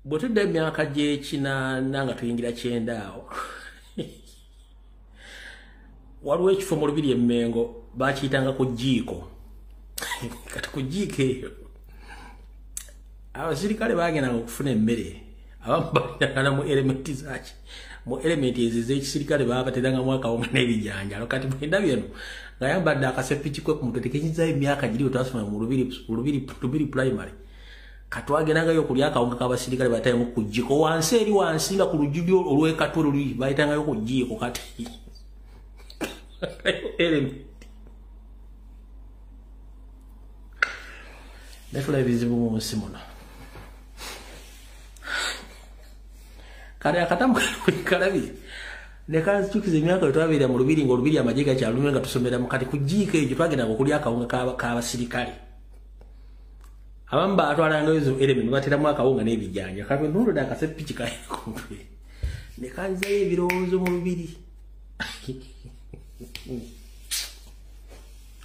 bwetudda emyaka gy'ekinaana nga tuyingira kyenda awo waliwo ekifo mu Lubiri Emmengo bakiyitanga ku jjiiko kati ku jjiiko eyo abasirikale bagendanga okufuna emmere abamu balinaana mu elementi zaki mu elementi ezo ez'ekisirikale baba baterangamu akawunga n'ebijanjalo kati bwendabye eno ng'ayambadde akasepiki kwe ku mutwe tekiyinzayo emyaka giri we twasoma mu Lubiri primary katwagendangayo okulya akawunga k'abasirikale bayitayo ku jjiiko wansi eri wansi nga ku lujjulyo olw'ekatwe luli bayitangayo ku jjiiko kati elementi nefula ebizibu mu nsi muno kale akatamu kalabire ne kanzijukiza emyaka we twabeera mu Lubiri ng'Olubiri amagye gakyalume nga tusomera mu kati ku jjiiko egyo twagendanga okulya akawunga k'abasirikale abamu baatwalangayo ezo elementi bateramu akawunga n'ebijanja kati ntunudde akasepiki kaye ku mutwe ne kanzizayo ebirowoozo mu Lubiri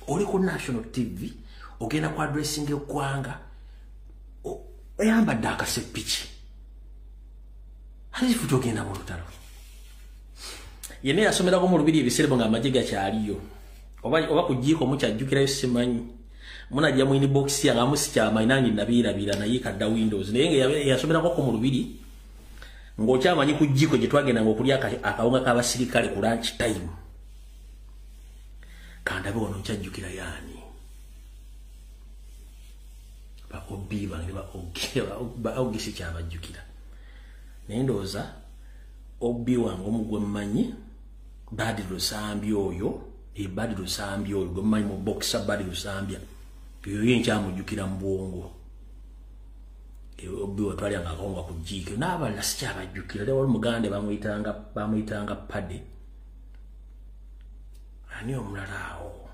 oli ku National TV ogenda ku addressing eggwanga oyambadde akasepiki alifu togenda mu lutalo yene yasomerako mu Lubiri ebiserebo ng'amagye gakyaliyo oba ku jjiiko mukyajjukirayo simanyi munajja mu inbox yange amusikyamanyi nange nabiirabira naye kadda Windows naye nga yasomerako mu Lubiri ng'okyamanyi ku jjiiko gye twagendanga okulya akawunga k'abasirikale ku lunch time kandabe ono nkyajjukira yaani obi bange ogisi kyabajjukira naye ndowooza obi wange omugwe mmanyi Badi Lusambi oyo Badi Lusambi oyo gwe mmanyi mu boxa Badi Lusambya oyo ye nkyamujjukira mu bwongo obi watwalyanga akawunga ku jjiiko n'abalala sikyabajjukira era wali mugande bamuyitanga Pade ani omulala awo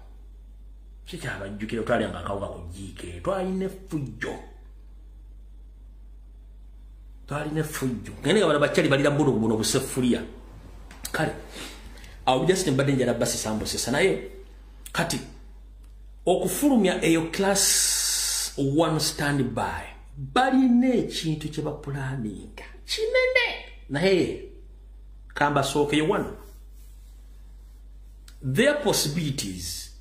sikyabajjukira otwalyanga akawunga ku jjiiko twalina effujjo ngende nga bano bakyali balira buno busefuliya kale awo Justin mbadde njala basisambosesa naye kati okufulumya eyo class 1 standby balina ekintu kye bapulaninga kinene naye kambasookeyo wano their possibilities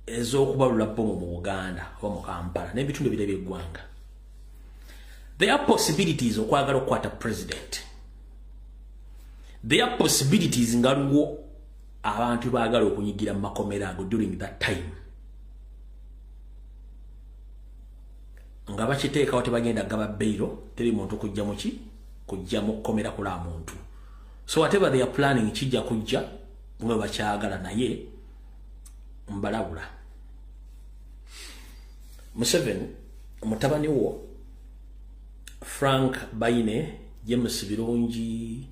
ez'okubalula bomu mu Buganda oba mu Kampala n'ebitundu ebirala by'eggwanga there are possibilities okwagala okukwata president there are possibilities ngaliwo abantu baagala okunyigira mu makomera ago during that time nga bakiteekawo tebagenda gaba beiro teri muntu kujja muki kujja mu kkomera kula muntu so whatever they are planning kijja kujja nga bakyagala naye mbalabula Museveni mutabani wo Frank Baine James Birungi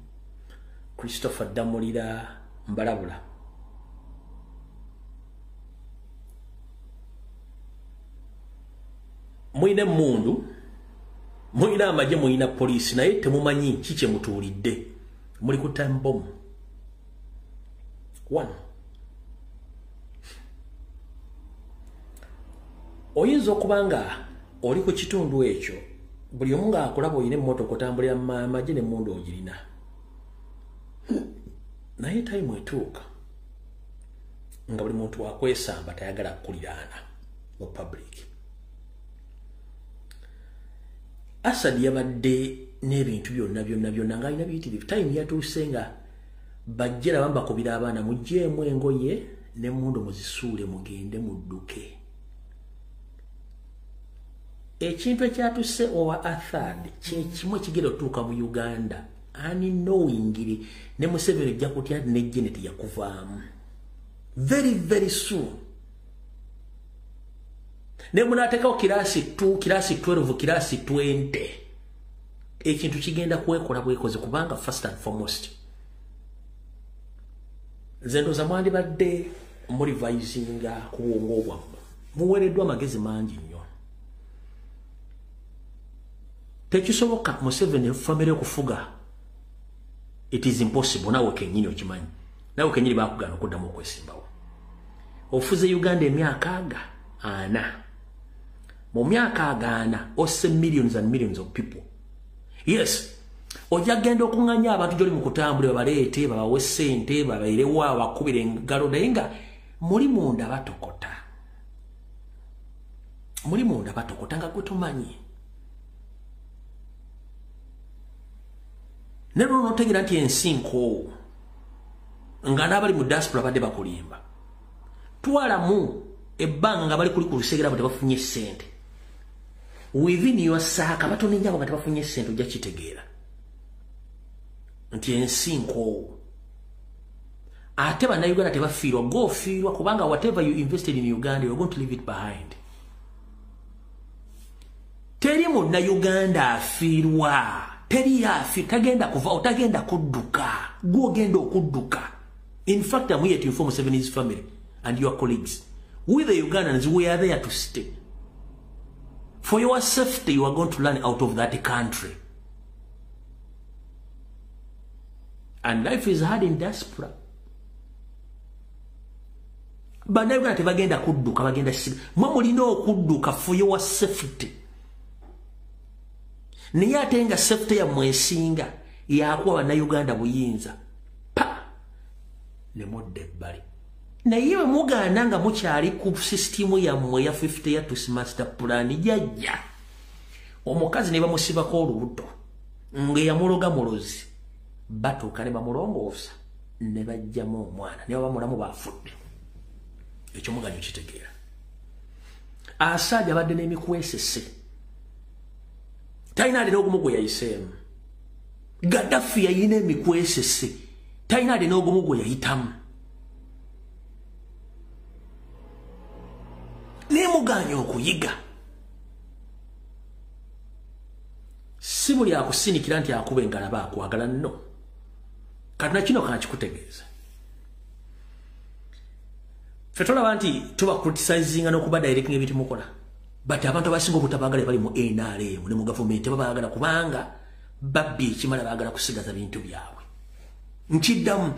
Christopher Damulira mbalabula muine mundu muina amagye muina police naye temumanyi kiki mutuulidde muli ku time bomb 1 oyinza okubanga oli ku kitundu ekyo buli omu ng'akulaba oyina emmotoka otambulira amagye n'emmundu ogirina naye time etuuka nga buli muntu akwesamba tayagala kukuliraana mu public. Assad yabadde n'ebintu byonna ng'alina biyitirivu. Time yatuuse nga bajjera bambakubira abaana mugjeemu engoye n'emmundu muzisuule mugende mudduke. Ekintu ekyatuse owa Assad kye kimu ekigenda otuuka mu Uganda unknowingly ne Museveni ojja kutya ne Janet yakuvaamu very very soon. Ne munateekawo kirasi 2, kirasi 12, kirasi 20. Ekintu kigenda kwekola bwekoze kubanga first and foremost zendo za mwandi badde muri visinga kuwongo obwamu muwereddwa amagezi mangi nnyo. Tekisoboka Museveni family okufuga. It is impossible. Nawe kenyini okimanyi. Nawe kenyini bakugana okuddamu okwesimbawo. Ofuze Uganda emyaka 4. Mu myaka 4 ose millions and millions of people. Yes. Ojja genda okunganya abantu gyoli mu kutambula baleete babawe ssente babairewa bakubire engalo naye nga muli munda batokota. Muli munda batokota nga gwe tumanyi. Nero notegira nti ensinko nga n'abali mu diaspora badde bakulimba. Twalamu ebbanga bali kuli ku lusegera bwe bafunye ssente. Within your saaka batone njabo nga tebafunye ssente ojja kitegeera nti ensinko. Ate bannayuganda tebafiirwa goofiirwa kubanga whatever you invested in Uganda you're going to leave it behind. Teri munnayuganda afiirwa. Teri yafi tagenda kuva otagenda kudduka gwogenda okudduka. In fact, I'm here to inform Museveni's family and your colleagues. We the Ugandans, we are there to stay. For your safety, you are going to run out of that country. And life is hard in diaspora. But now you're going to bagenda kudduka bagenda siga. Mwamulina okudduka for your safety. Niye ate nga safety ya mwesinga yakuwa bannayuganda buyinza pa ne modde ebbali. Naye bwe mugaana nga mukyali ku sisitimu yammwe ya 50 ya master plan jajja omukazi ne bamusibako olubuto nga yamuloga mulozi batuuka ne bamulongoosa ne bajjamu omwana ne bamulamu baafudde. Ekyo muganyo kitegeera. Assad abadde n'emikwesese. Taina de nogumu gwe yayiseemu. Gaddafi yayina emikwesese. Taina de nogumu gwe yayitamu. Ne muganya okuyiga. Si buli akusinikira nti akuba engalaba akwagala nno. Kati kino kanakikutegeeza. Ffe tulaba nti tuba criticizinga n'okuba directing ebintu mukola. But abantu abasinga obutabagala bali mu NRM ne mu government babagala kubanga babbi ekimala bagala kusigaza bintu byabwe. Nkiddamu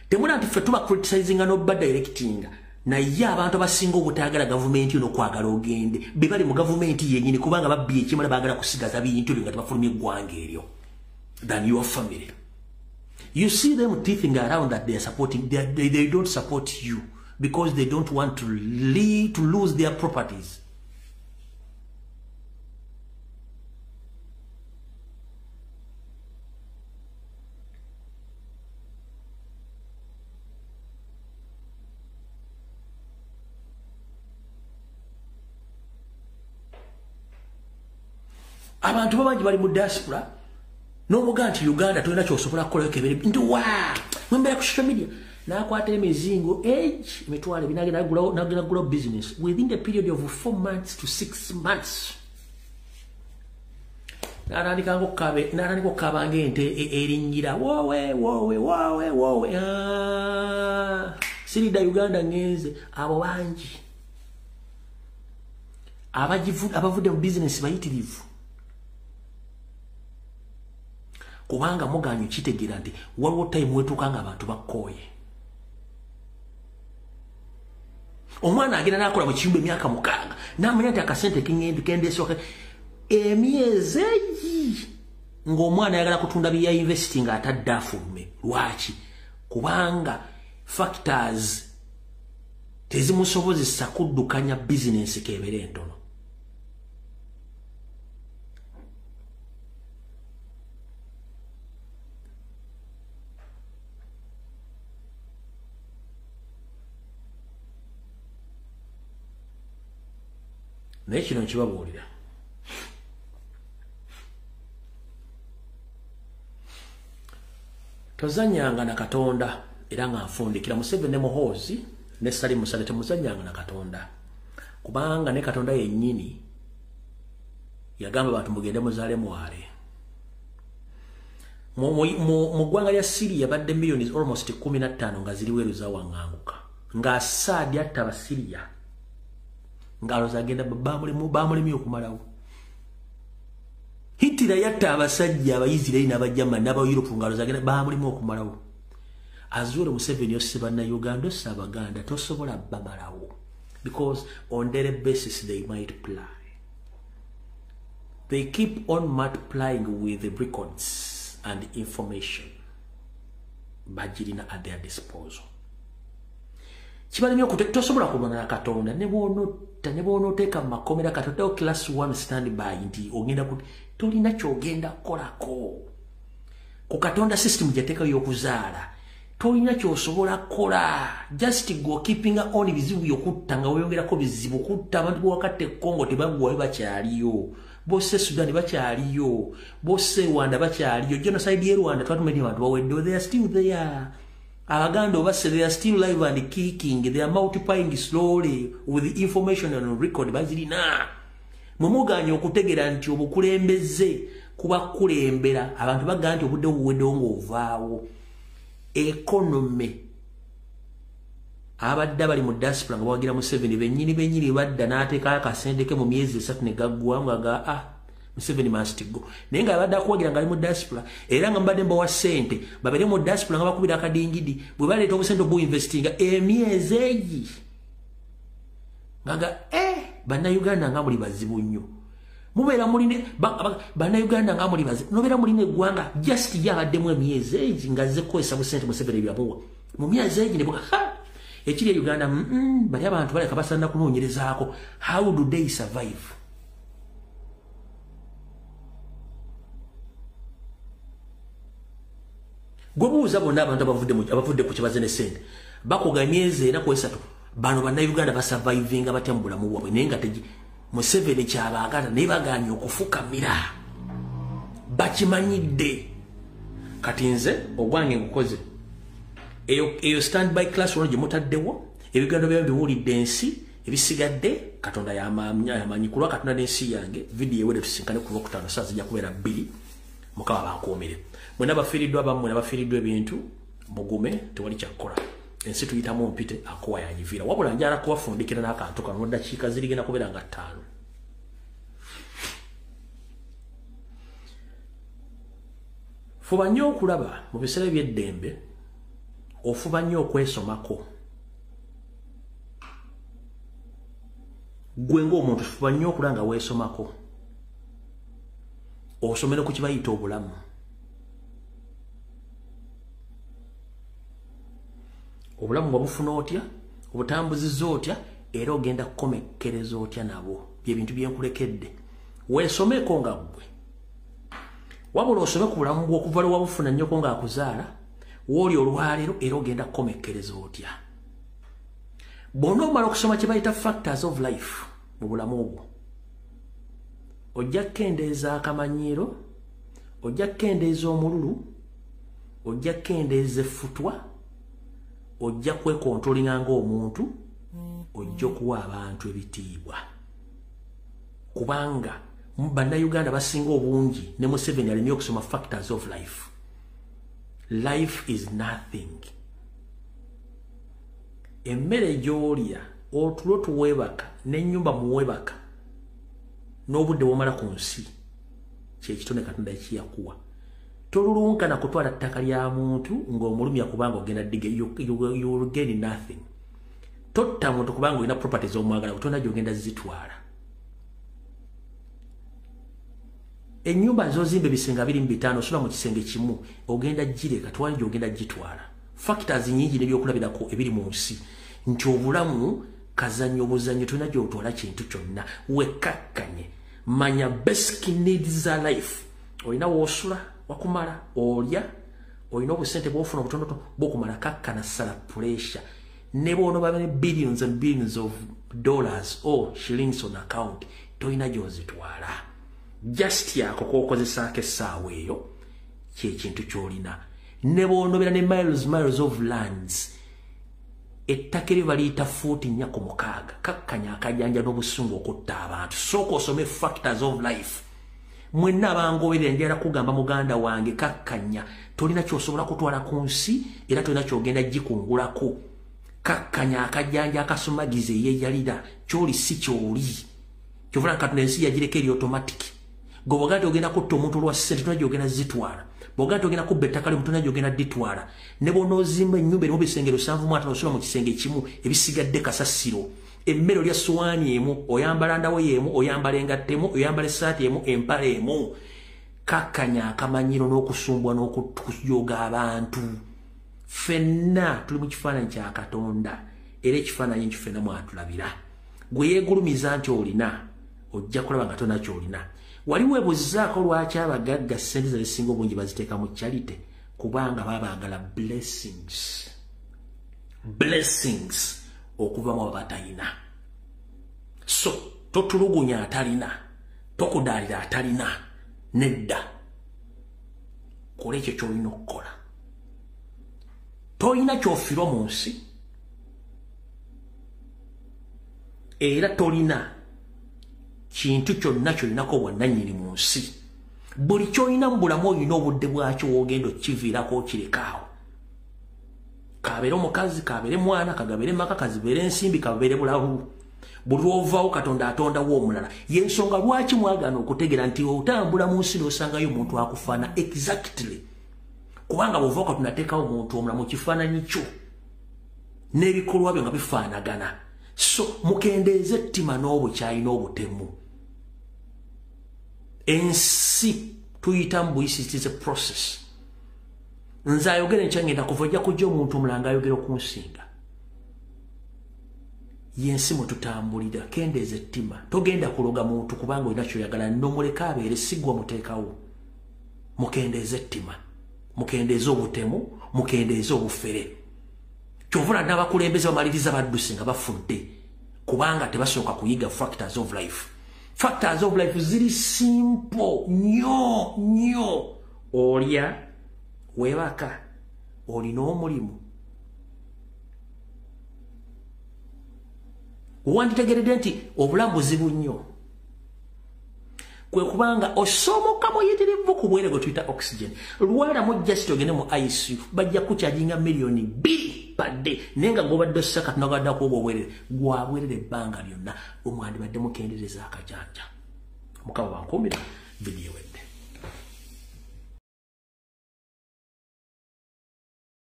temuna nti ffe tuba criticizing no bad directing naye abantu abasinga obutagala government eno kwagala ogende be bali mu government yennyini kubanga babbi ekimala bagala kusigaza bintu byo nga tebafulumya eggwanga eryo than your family. You see them teething around that they are supporting they don't support you because they don't want to lose their properties. Abantu babanji bali mu diaspora n'omuga nti Uganda tulina kyosobola kukola kebere nti wa mwembera ku social media nakwata emizingo age emitwale binagenda gula business within the period of 4 months to 6 months. Narandiko kabange ente erinnyira wowe sirida Uganda ngenze abo banji abavudde mu business bayitirivu. Kubanga muganyo kitegeera nti waliwo time wetuuka nga abantu bakkooye. Omwana agenda n'akola mu kiyumba emyaka 6 n'amanya nti akasente kendeesoka emyezi egi ng'omwana ayagala kutunda bya investing atadde afulume. Lwaki? kubanga factors tezimusobozesa kuddukanya business kebere entono. Naye kino nkibabuulira. Tozanyanga na Katonda era nga nfundikira Museveni ne Muhoozi ne Salim Musale temuzanyanga na Katonda. Kubanga ne Katonda yennyini yagamba abantu mugende muzaale mwale. Mu ggwanga lya Syria badde millions almost 15 nga ziri weruza wanganguka. Nga Assad yatta ba Syria. Ngalo zagenda bamulimi okumalawo. Hitler yatta abasajja abayisirayiri n'abajamani n'aba-Europe ngalo zagenda bamulimi okumalawo. Azure Museveni yoseba na Uganda sabaganda tosobola bamalawo. Because on daily basis they multiply. They keep on multiplying with the records and information bajirina at their disposal. Chibalimyo tosobola kulwana na Katonda ne bono teka makomera Katonda o class 1 standby ndi ogenda kuti tolina kyogenda kolako. Ku Katonda system jeteka yokuzaala tolina kyosobola kola. Just go keeping on bizibu yokutta nga weyongerako bizibu kutta abantu wakati Kongo tebagwayo bakyaliyo. Bose Sudan bakyaliyo. Bose Rwanda bakyaliyo. Genocide ye Rwanda twatumenya abantu bawedde. They are still there. Abaganda obase they are still live and kicking. They are multiplying slowly with the information on record bazirina. Mumuganya okutegera nti obukulembeze kuba kulembera abantu bagamba nti obudde obuwedde ng'ovaawo. Economy abadde bali mu diaspora nga bawagira Museveni bennyini badda n'ateeka akasente ke mu myezi 3 ne gaggwa nga Museveni must go. Naye nga abadde akuwagira nga ali mu diaspora era nga mbadde mbawa ssente babere mu diaspora nga bakubira akadingidi bwe baleeta obusente obu investinga emyezi egi nga bannayuganda nga muli bazibu nnyo. Mubeera muline bannayuganda nga muli bazibu nobeera muline eggwanga just yabaddemu emyezi egi nga azze kukozesa busente Museveni byamuwa mu myezi egi ne buga ekiri Uganda bali abantu baleka basana kunoonyerezaako. How do they survive? Gwobuuza bonna abantu abavudde ku kibaze ne ssente bakoga emyezi 4 ku 3 bano bannayuganda basurvivinga batya mu bulamu bwabwe naye nga Museveni kyabaagala naye baganye okufukamira bakimanyidde. Kati nze ogwange ngukoze eyo standby class wano gye mutaddewo ebigambo byayo biwulidde ensi ebisigadde Katonda yamanyi kulwa Katonda n'ensi yange. Video ewedde tusinkane ku Lwokutaano saa zijja kubeera 2 Mukama bankuumire. Mwena bafiiriddwa abamu mwena bafiiriddwa ebintu mugume tewali kyakkola. Ensi tuyitamu mpite akowa yanyiviira wabula njala kubafundikira n'akantu kano ddakiika zirigenda kubeera nga 5. Fuba nnyo okulaba mu biseera by'eddembe ofuba nnyo okwesomako. Gwe ng'omuntu fuba nnyo okulaba nga weesomako osomere ku kibayita obulamu. Obulamu bwa bufuna otya obutambuzizza otya era ogenda kukomekkereza otya nabo byebintu byenkulekedde. Weesomeko nga gwe wabula osome ku bulamu bw'okuva lwe wabufuna nnyoko ng'akuzaala wooli olwaleero era ogenda kukomekkereza otya. Bw'ona omala okusoma kye bayita factors of life mu bulamu obwo ojja kukendeeza akamanyiiro, ojja kukendeeza omululu, ojja kukendeeza effutwa, ojja kwekontrolinga ng'omuntu, ojja okuwa abantu ebitiibwa. Kubanga bannayuganda basinga obungi ne Museveni alemye okusoma factors of life. Life is nothing. Emmere gy'olya otulo tuweebaka n'ennyumba muweebaka n'obudde bw'omala ku nsi kyekitone Katonda ekiyakuwa. Tolulunkana kutwala ttaka lya muntu ng'omulumya kubanga ogenda ddiga. You will gain nothing. Totta muntu kubanga olina properties omwagala kutonda gy'ogenda zitwala. Ennyumba z'ozimba ebisenga 25 osula mu kisenge kimu ogenda gireka twali gy'ogenda gitwala. factors nyingi nebyokulabirako ebiri mu nsi nti obulamu kazanyo buzanyo tulina gyotwala kintu kyonna wekakkanye manya basic needs za life olina woosula wakumala olya olina obusente bwofuna obutonoto bwokumala kakkana sala pressure ne bwonoba ne billions and billions of dollars or shillings on account toyina gyozitwala just yako kokozesako essaawa eyo kyekintu kyolina ne bwonobera ne miles of lands ettaka eri baliyita fuuti 4 kakkanya akajanja n'obusungu okutta abantu sooka osome factors of life mwenna abangoberera njala kugamba muganda wange kakkanya tolina kyosobola kutwala ku nsi era tolina kyogenda gikungulako kakkanya akajanja akasumagize yeyalira kyoli si kyoli kyovula katonda ensi yagireko eri automatic gobogati ogenda kutta omuntu lwa ssente tolina gyogenda zitwala bogati ogenda kubba ettaka lyo tolina gyogenda ditwala ne bonoozimba ennyumba erimu bisenge 7 osula mu kisenge kimu ebisigadde kasasiro emmere lya suwaani emu oyambala ndawo yemu oyambala engatte emu oyambala essaati emu empale emu kakkanya akamanyiro n'okusumbwa n'okujoga abantu fenna tuli mu kifaananyi kya Katonda era ekifaananyi ekyo fenna mwatulabira gwe yeegulumiza nti olina ojja kulaba nga tolina kyolina waliwo ebuuzizaako lwaki abagagga ssente ze zisinga obungi baziteeka mu charity kubanga babangala blessings okuva mu batalina so totulugunya atalina tokudaalira atalina nedda kola ekyo kyolina okukola tolina kyofirwa mu nsi era tolina kintu kyonna kyolinako bwannannyini mu nsi buli kyolina mu bulamu olina obudde bwakyo wogenda okiviirako okirekaawo kabeere omukazi kabeere mwana kagabeere maka kazibeere ensimbi kabeere bulalu buli lwovaawo Katonda atondawo omulala yensonga lwaki mwagaana okutegera nti otambula mu nsi n'osangayo omuntu akufaana exactly kubanga bwovaawo Katonda ateekawo omuntu omulala mu kifaananyi kyo n'ebikolwa byo nga bifaanagana so mukendeeze ettima n'obukyayi n'obutemu ensi tuyita mu buyisi it is a process nze ayogere nkyangenda kuva ojja kujja omuntu omulanga ayogera okunsinga yensi mwe tutambulira kendeeza ettima togenda kuloga muntu kubanga olina kyoyagala nomuleka abeere sigwa muteekawo mukendeeze ettima mukendeeze obutemu mukendeeze obufere kyovula n'abakulembeze bamaliriza baddusi nga bafudde kubanga tebasooka kuyiga factors of life ziri simple nnyo olya webaka olina omulimu wanditegeredde nti obulamu buzibu nnyo kwe kubanga osomoka muyitirivu ku bwere bwe tuyita oxygen lwalamu just ogende mu ICU bajja kukyajinga million 2 per day naye nga gobadde osaka tunagadda ku obwo obwerere gwabwerere ebbanga lyonna omwandibadde mukendereza akajanja mukama bankuumira vidiyo